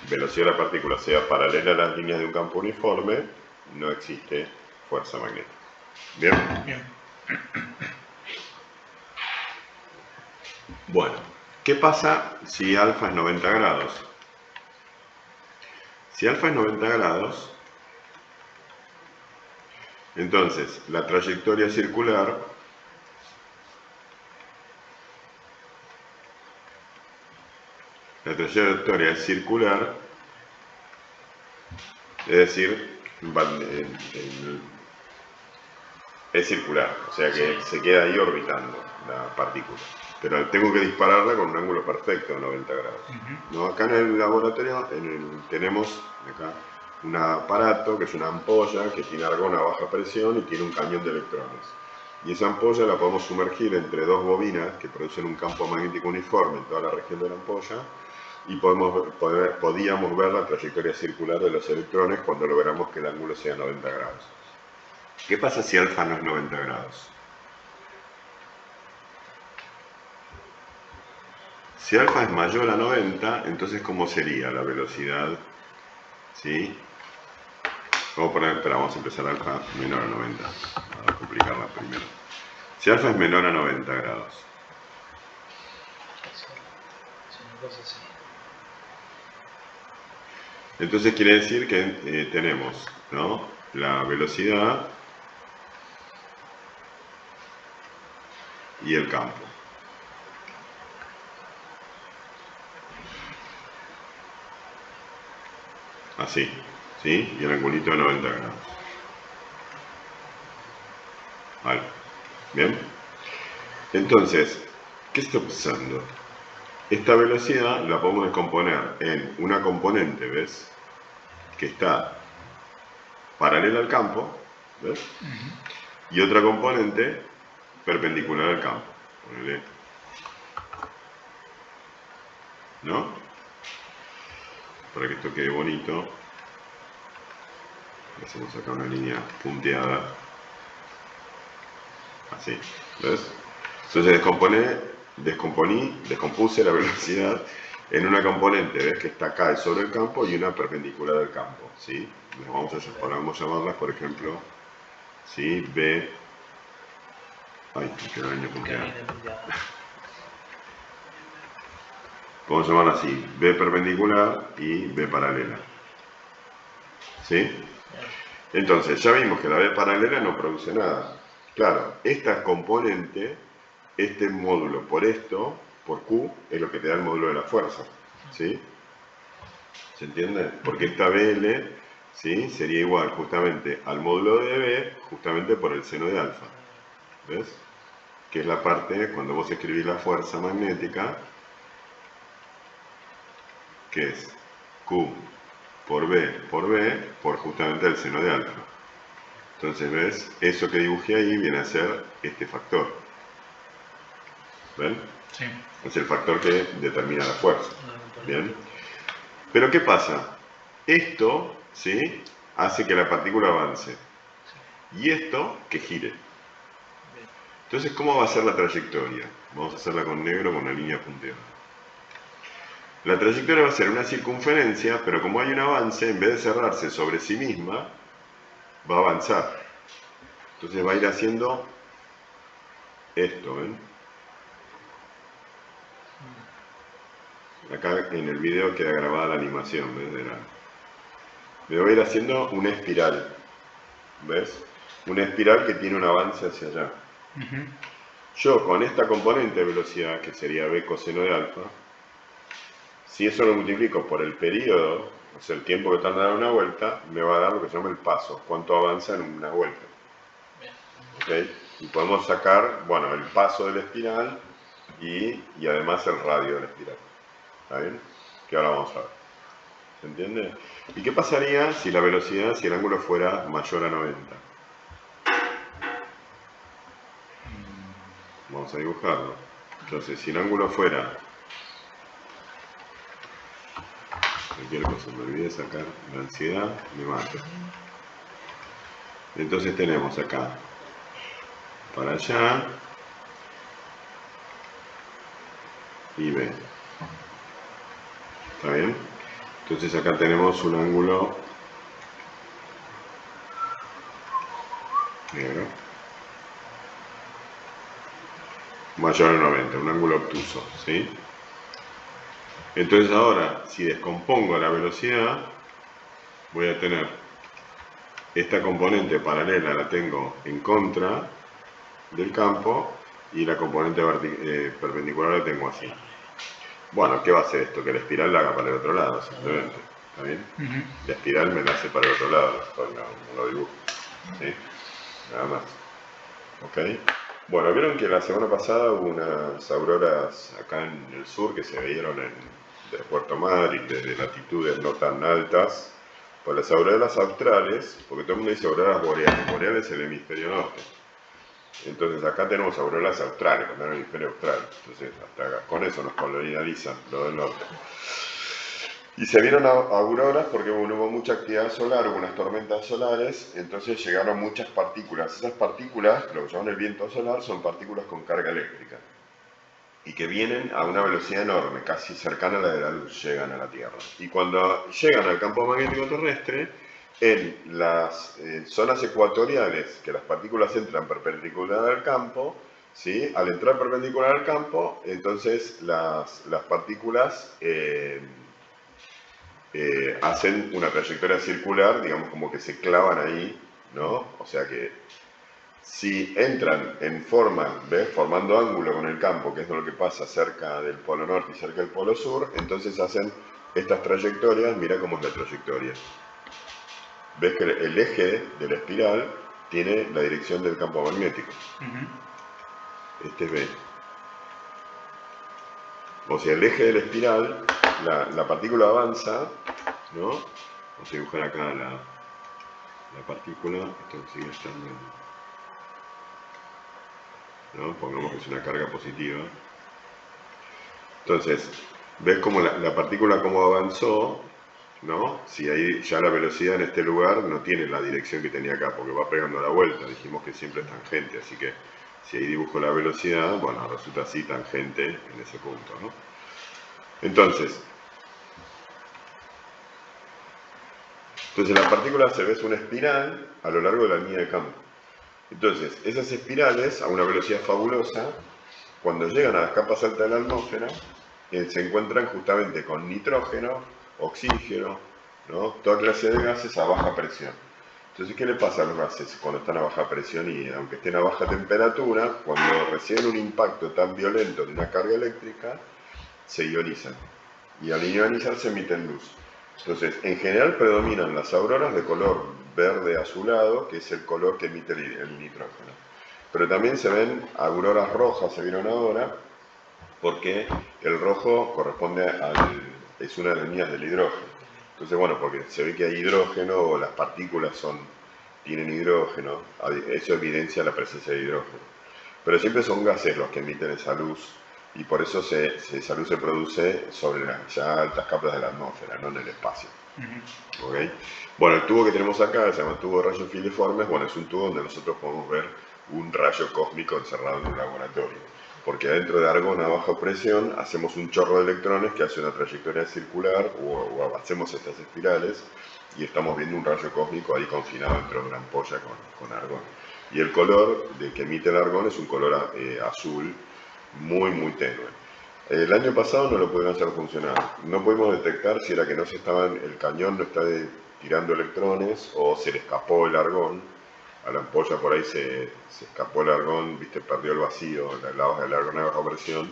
velocidad de la partícula sea paralela a las líneas de un campo uniforme, no existe fuerza magnética. ¿Bien? Bien. Bueno, ¿qué pasa si alfa es 90 grados? Si alfa es 90 grados, entonces la trayectoria circular es circular, es decir, es circular, o sea que se queda ahí orbitando la partícula. Pero tengo que dispararla con un ángulo perfecto de 90 grados. ¿No? Acá en el laboratorio tenemos acá un aparato que es una ampolla que tiene argón a baja presión y tiene un cañón de electrones. Y esa ampolla la podemos sumergir entre dos bobinas que producen un campo magnético uniforme en toda la región de la ampolla y podíamos ver la trayectoria circular de los electrones cuando logramos que el ángulo sea 90 grados. ¿Qué pasa si alfa no es 90 grados? Si alfa es mayor a 90, entonces ¿cómo sería la velocidad? ¿Sí? Vamos a empezar alfa menor a 90. Vamos a complicarla primero. Si alfa es menor a 90 grados. Entonces quiere decir que tenemos, ¿no?, la velocidad y el campo. Así, ¿sí? Y el angulito de 90 grados. Vale. ¿Bien? Entonces, ¿qué está pasando? Esta velocidad la podemos descomponer en una componente, ¿ves?, que está paralela al campo, ¿ves? Y otra componente perpendicular al campo. Ponele. ¿No? Para que esto quede bonito, hacemos acá una línea punteada. Así, ¿ves? Entonces descompuse la velocidad en una componente, ¿ves?, que está acá sobre el campo y una perpendicular al campo, ¿sí? Vamos a llamarlas, por ejemplo, ¿sí?, B. Ay, me quedó la línea punteada. Vamos a llamarla así, B perpendicular y B paralela. ¿Sí? Entonces, ya vimos que la B paralela no produce nada. Claro, esta componente, este módulo por esto, por Q, es lo que te da el módulo de la fuerza. ¿Sí? ¿Se entiende? Porque esta BL, ¿sí?, sería igual justamente al módulo de B, justamente por el seno de alfa. ¿Ves? Que es la parte, cuando vos escribís la fuerza magnética, que es Q por B por justamente el seno de alfa. Entonces, ¿ves? Eso que dibujé ahí viene a ser este factor. ¿Ven? Sí. Es el factor que determina la fuerza. ¿Bien? Pero ¿qué pasa? Esto, ¿sí?, hace que la partícula avance. Y esto, que gire. Entonces, ¿cómo va a ser la trayectoria? Vamos a hacerla con negro, con una línea punteada. La trayectoria va a ser una circunferencia, pero como hay un avance, en vez de cerrarse sobre sí misma, va a avanzar. Entonces va a ir haciendo esto, ¿ven? Acá en el video queda grabada la animación, ¿ves? Me voy a ir haciendo una espiral, ¿ves? Una espiral que tiene un avance hacia allá. Yo con esta componente de velocidad, que sería B coseno de alfa, si eso lo multiplico por el periodo, o sea, el tiempo que tarda en dar una vuelta, me va a dar lo que se llama el paso, cuánto avanza en una vuelta. ¿Okay? Y podemos sacar, bueno, el paso de la espiral y además el radio de la espiral. ¿Está bien? Que ahora vamos a ver. ¿Se entiende? ¿Y qué pasaría si la velocidad, si el ángulo fuera mayor a 90? Vamos a dibujarlo. Entonces, si el ángulo fuera... Cualquier cosa, me olvidé sacar la ansiedad, me mato. Entonces tenemos acá, para allá, y B. ¿Está bien? Entonces acá tenemos un ángulo negro mayor a 90, un ángulo obtuso, ¿sí? Entonces ahora, si descompongo la velocidad, voy a tener esta componente paralela, la tengo en contra del campo, y la componente perpendicular la tengo así. Bueno, ¿qué va a hacer esto? Que la espiral la haga para el otro lado, simplemente. ¿Está bien? La espiral me la hace para el otro lado, no lo dibujo. ¿Sí? Nada más. ¿Ok? Bueno, vieron que la semana pasada hubo unas auroras acá en el sur que se vieron de Puerto Madryn, desde latitudes no tan altas, por las auroras australes, porque todo el mundo dice auroras boreales. Boreales es el hemisferio norte. Entonces acá tenemos auroras australes, en el hemisferio austral. Entonces hasta acá, con eso nos colonializan lo del norte. Y se vieron auroras porque hubo mucha actividad solar, hubo unas tormentas solares, entonces llegaron muchas partículas. Esas partículas, lo que llaman el viento solar, son partículas con carga eléctrica. Y que vienen a una velocidad enorme, casi cercana a la de la luz, llegan a la Tierra. Y cuando llegan al campo magnético terrestre, en las zonas ecuatoriales, que las partículas entran perpendicular al campo, ¿sí? Al entrar perpendicular al campo, entonces las partículas hacen una trayectoria circular, digamos como que se clavan ahí, ¿no? O sea que si entran en forma, ¿ves? Formando ángulo con el campo, que es lo que pasa cerca del polo norte y cerca del polo sur, entonces hacen estas trayectorias. Mira cómo es la trayectoria. Ves que el eje de la espiral tiene la dirección del campo magnético. Este es B. O sea, el eje de la espiral, la partícula avanza, ¿no? Vamos a dibujar acá la partícula. Esto sigue estando, ¿no? Pongamos que es una carga positiva. Entonces, ves cómo la partícula cómo avanzó, ¿no? Si ahí ya la velocidad en este lugar no tiene la dirección que tenía acá, porque va pegando la vuelta. Dijimos que siempre es tangente, así que si ahí dibujo la velocidad, bueno, resulta así tangente en ese punto, ¿no? Entonces la partícula se ve una espiral a lo largo de la línea de campo. Entonces, esas espirales, a una velocidad fabulosa, cuando llegan a las capas altas de la atmósfera, se encuentran justamente con nitrógeno, oxígeno, ¿no? Toda clase de gases a baja presión. Entonces, ¿qué le pasa a los gases cuando están a baja presión y aunque estén a baja temperatura, cuando reciben un impacto tan violento de una carga eléctrica, se ionizan? Y al ionizarse emiten luz. Entonces, en general predominan las auroras de color verde azulado, que es el color que emite el nitrógeno. Pero también se ven auroras rojas, se vieron ahora, porque el rojo corresponde es una de las líneas del hidrógeno. Entonces, bueno, porque se ve que hay hidrógeno o las partículas tienen hidrógeno, eso evidencia la presencia de hidrógeno. Pero siempre son gases los que emiten esa luz y por eso esa luz se produce sobre las ya altas capas de la atmósfera, no en el espacio. ¿Okay? Bueno, el tubo que tenemos acá se llama tubo de rayos filiformes. Bueno, es un tubo donde nosotros podemos ver un rayo cósmico encerrado en un laboratorio. Porque adentro de argón a baja presión hacemos un chorro de electrones que hace una trayectoria circular o hacemos estas espirales y estamos viendo un rayo cósmico ahí confinado dentro de una ampolla con argón. Y el color que emite el argón es un color azul muy, muy tenue. El año pasado no lo pudieron hacer funcionar. No pudimos detectar si era que el cañón no está tirando electrones o se le escapó el argón. A la ampolla por ahí se escapó el argón, viste, perdió el vacío, el argón a baja presión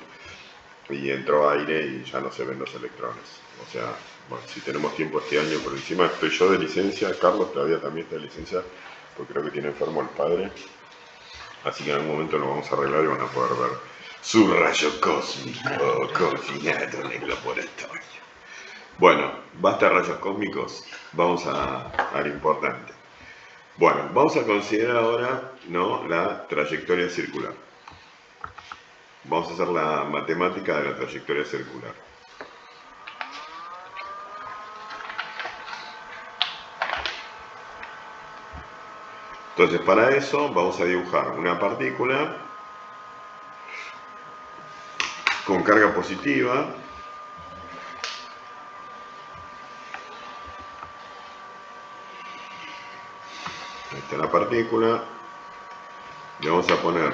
y entró aire y ya no se ven los electrones. O sea, bueno, si tenemos tiempo este año, por encima estoy yo de licencia, Carlos todavía también está de licencia, porque creo que tiene enfermo el padre. Así que en algún momento lo vamos a arreglar y van a poder ver su rayo cósmico confinado en el laboratorio. Bueno, basta de rayos cósmicos, vamos a lo importante. Bueno, vamos a considerar ahora, ¿no?, la trayectoria circular. Vamos a hacer la matemática de la trayectoria circular. Entonces, para eso vamos a dibujar una partícula con carga positiva, esta es la partícula, le vamos a poner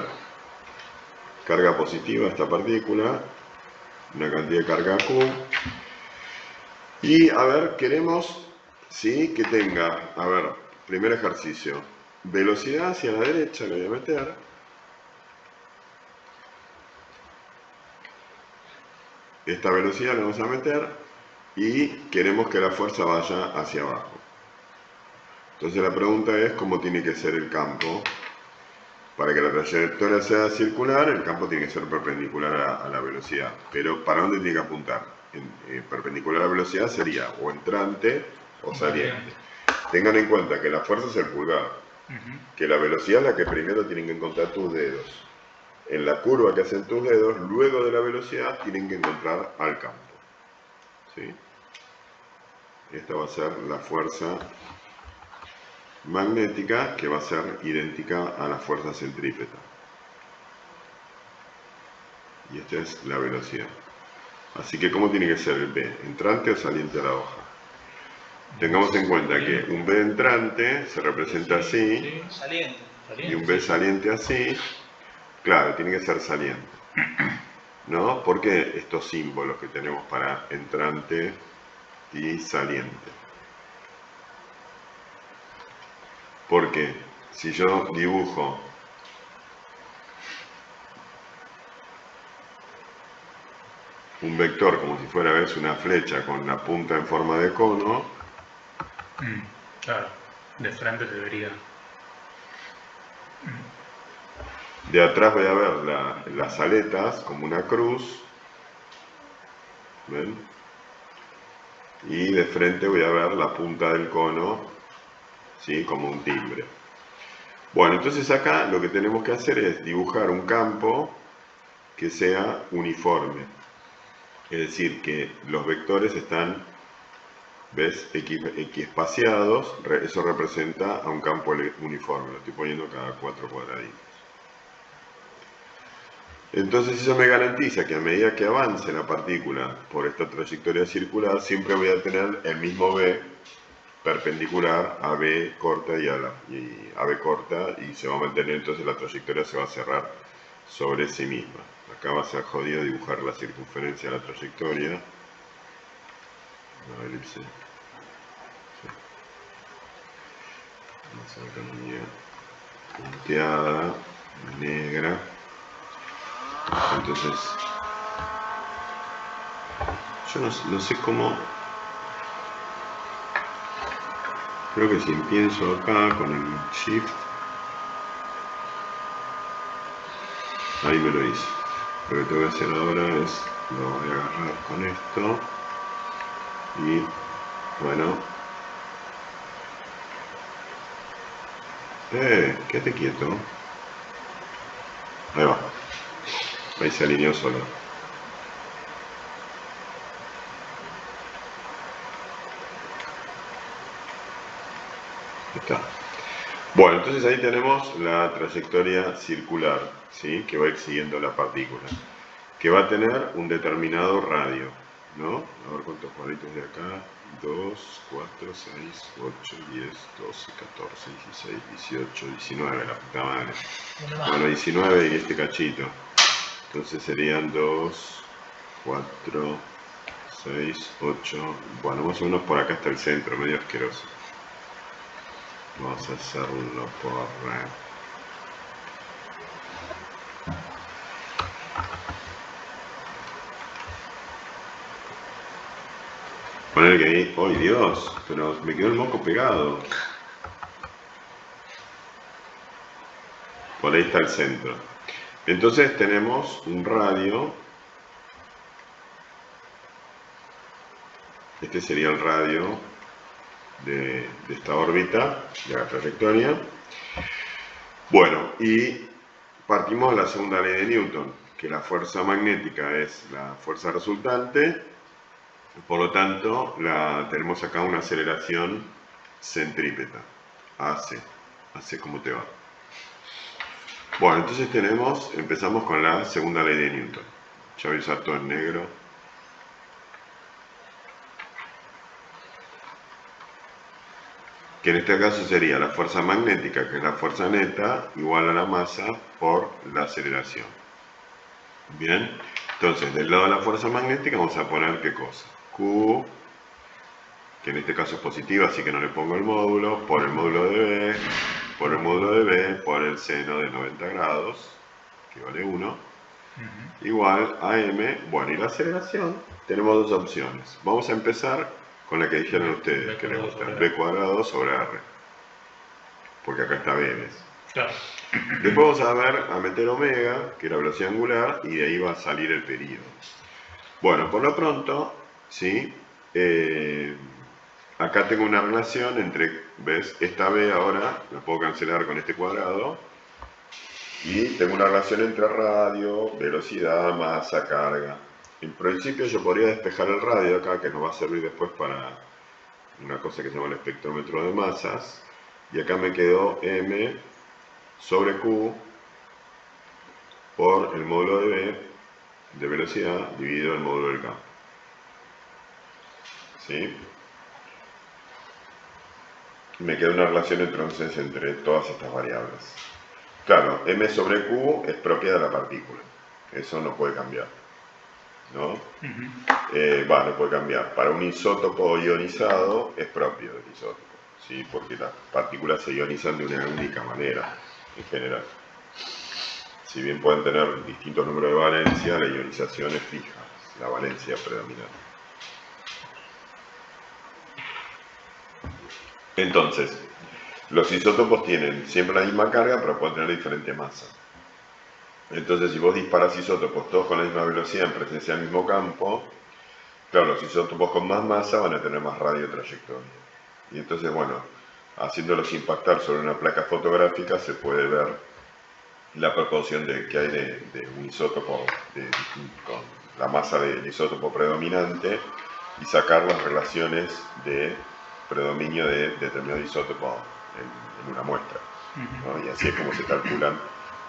carga positiva a esta partícula, una cantidad de carga Q, y a ver, queremos, ¿sí?, que tenga, a ver, primer ejercicio, velocidad hacia la derecha, le voy a meter, esta velocidad le vamos a meter, y queremos que la fuerza vaya hacia abajo. Entonces la pregunta es cómo tiene que ser el campo. Para que la trayectoria sea circular, el campo tiene que ser perpendicular a la velocidad. Pero ¿para dónde tiene que apuntar? Perpendicular a la velocidad sería o entrante o saliente. Tengan en cuenta que la fuerza es el pulgar, que la velocidad es la que primero tienen que encontrar tus dedos. En la curva que hacen tus dedos, luego de la velocidad, tienen que encontrar al campo. ¿Sí? Esta va a ser la fuerza magnética, que va a ser idéntica a la fuerza centrípeta. Y esta es la velocidad. Así que, ¿cómo tiene que ser el B? ¿Entrante o saliente a la hoja? Tengamos en cuenta que un B entrante se representa así, saliente, y un B saliente así. Claro, tiene que ser saliente, ¿no? ¿Por qué estos símbolos que tenemos para entrante y saliente? Porque si yo dibujo un vector como si fuera, ¿ves?, una flecha con la punta en forma de cono. Claro, de frente se vería. De atrás voy a ver las aletas como una cruz. ¿Ven? Y de frente voy a ver la punta del cono, ¿sí?, como un timbre. Bueno, entonces acá lo que tenemos que hacer es dibujar un campo que sea uniforme. Es decir, que los vectores están, ¿ves?, equiespaciados. Eso representa a un campo uniforme. Lo estoy poniendo cada 4 cuadraditos. Entonces eso me garantiza que a medida que avance la partícula por esta trayectoria circular, siempre voy a tener el mismo B perpendicular a B corta y a B corta, y se va a mantener, entonces la trayectoria se va a cerrar sobre sí misma. Acá va a ser jodido dibujar la circunferencia de la trayectoria. La elipse. Sí. Vamos a hacer una línea punteada, negra. Entonces, yo no sé cómo. Creo que si empiezo acá con el Shift, ahí me lo hice. Lo que tengo que hacer ahora es, lo voy a agarrar con esto Y bueno, quédate quieto. Ahí va. Ahí se alineó solo. Ahí está. Bueno, entonces ahí tenemos la trayectoria circular, ¿sí? Que va a ir siguiendo la partícula, que va a tener un determinado radio, ¿no? A ver cuántos cuadritos de acá. 2, 4, 6, 8, 10, 12, 14, 16, 18, 19, la puta madre. Bueno, 19 y este cachito. Entonces serían 2, 4, 6, 8. Bueno, más o menos por acá está el centro, medio asqueroso. Vamos a hacerlo por... Poner que ahí... ¡Ay, Dios! Pero me quedó el moco pegado. Por ahí está el centro. Entonces tenemos un radio. Este sería el radio de esta órbita, de la trayectoria. Bueno, y partimos de la segunda ley de Newton, que la fuerza magnética es la fuerza resultante, por lo tanto tenemos acá una aceleración centrípeta, AC. AC, ¿cómo te va? Bueno, entonces empezamos con la segunda ley de Newton. Ya voy a usar todo en negro. Que en este caso sería la fuerza magnética, que es la fuerza neta, igual a la masa por la aceleración. Bien, entonces del lado de la fuerza magnética vamos a poner ¿qué cosa? Q, que en este caso es positiva, así que no le pongo el módulo, por el módulo de B, por el módulo de B, por el seno de 90 grados, que vale 1, igual a M. Bueno, y la aceleración, tenemos dos opciones. Vamos a empezar con la que dijeron ustedes, que les gusta, B cuadrado sobre R. Porque acá está B. Claro. Después vamos a meter omega, que es la velocidad angular, y de ahí va a salir el período. Bueno, por lo pronto, ¿sí? Acá tengo una relación entre, ¿ves? Esta B ahora la puedo cancelar con este cuadrado. Y tengo una relación entre radio, velocidad, masa, carga. En principio yo podría despejar el radio acá, que nos va a servir después para una cosa que se llama el espectrómetro de masas. Y acá me quedó M sobre Q por el módulo de B de velocidad dividido el módulo del campo. ¿Sí? Me queda una relación entonces entre todas estas variables. Claro, M sobre Q es propia de la partícula. Eso no puede cambiar. ¿No? No puede cambiar. Para un isótopo ionizado es propio del isótopo. ¿Sí? Porque las partículas se ionizan de una única manera, en general. Si bien pueden tener distintos números de valencia, la ionización es fija, la valencia predominante. Entonces, los isótopos tienen siempre la misma carga, pero pueden tener diferente masa. Entonces, si vos disparas isótopos todos con la misma velocidad en presencia del mismo campo, claro, los isótopos con más masa van a tener más radiotrayectoria. Y entonces, bueno, haciéndolos impactar sobre una placa fotográfica se puede ver la proporción que hay de un isótopo con la masa del isótopo predominante y sacar las relaciones de predominio de determinado isótopo en una muestra. ¿No? Y así es como se calculan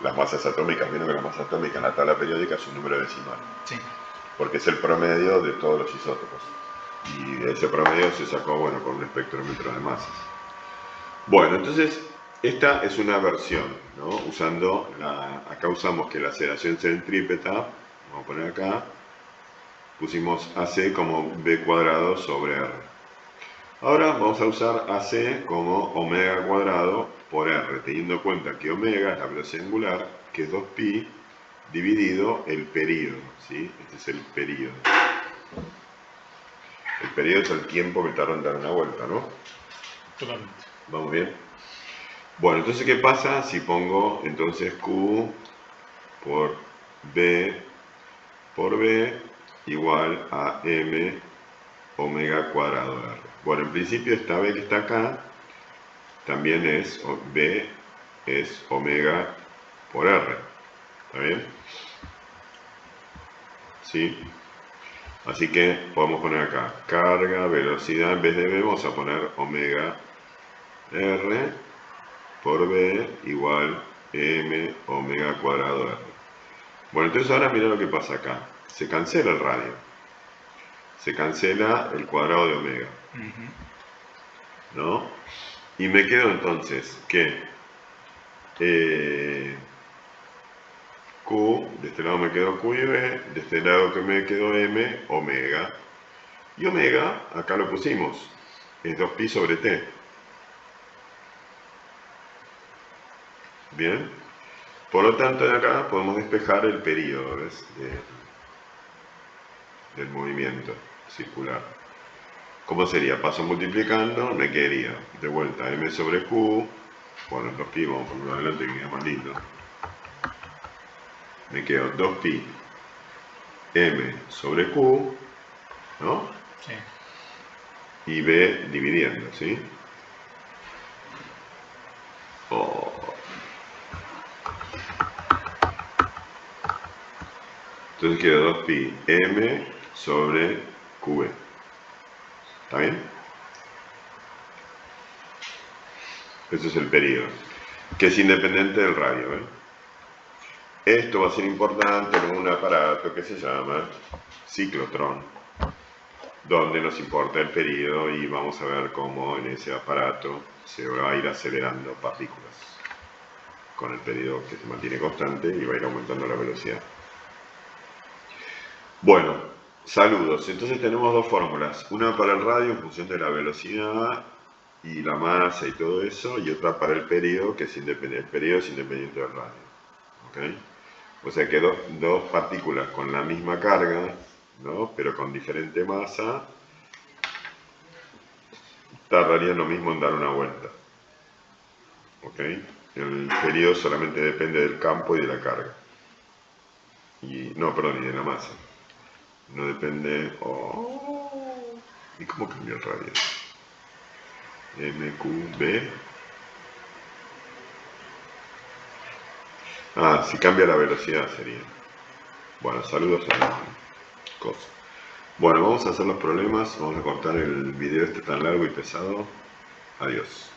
las masas atómicas. Vieron que la masa atómica en la tabla periódica es un número decimal. Sí. Porque es el promedio de todos los isótopos. Y de ese promedio se sacó, bueno, con un espectrómetro de masas. Bueno, entonces, esta es una versión, ¿no? Usando, acá usamos que la aceleración centrípeta, vamos a poner acá, pusimos AC como B cuadrado sobre R. Ahora vamos a usar AC como omega cuadrado por R, teniendo en cuenta que omega es la velocidad angular, que es 2pi, dividido el período, ¿sí? Este es el período. El período es el tiempo que tarda en dar una vuelta, ¿no? Totalmente. ¿Vamos bien? Bueno, entonces, ¿qué pasa si pongo entonces Q por B igual a M omega cuadrado R. Bueno, en principio esta B que está acá también es B es omega por R. ¿Está bien? ¿Sí? Así que podemos poner acá carga, velocidad, en vez de B vamos a poner omega R por B igual M omega cuadrado R. Bueno, entonces ahora mira lo que pasa acá. Se cancela el radio. Se cancela el cuadrado de omega. ¿No? Y me quedo entonces que Q, de este lado me quedó Q y B, de este lado que me quedó M, omega. Y omega, acá lo pusimos, es 2pi sobre T. Bien. Por lo tanto, de acá podemos despejar el período, ¿ves? Del movimiento circular. ¿Cómo sería? Paso multiplicando, me quedaría de vuelta M sobre Q. Bueno, 2pi, vamos a ponerlo adelante que queda más lindo. Me quedo 2pi M sobre Q, ¿no? Sí. Y B dividiendo, ¿sí? Entonces queda 2pi M sobre QB. ¿Está bien? Ese es el período, que es independiente del radio, ¿eh? Esto va a ser importante en un aparato que se llama ciclotrón, donde nos importa el período y vamos a ver cómo en ese aparato se va a ir acelerando partículas con el período que se mantiene constante y va a ir aumentando la velocidad. Bueno, saludos. Entonces tenemos dos fórmulas, una para el radio en función de la velocidad y la masa y todo eso, y otra para el período, que es independiente. El período es independiente del radio. ¿Okay? O sea que dos partículas con la misma carga, ¿no? Pero con diferente masa, tardarían lo mismo en dar una vuelta. ¿Ok? El período solamente depende del campo y de la carga. No, perdón, y de la masa. No depende... ¿Y cómo cambia el radio? MQB. Si cambia la velocidad sería. Bueno, saludos a la cosa. Bueno, vamos a hacer los problemas. Vamos a cortar el video este tan largo y pesado. Adiós.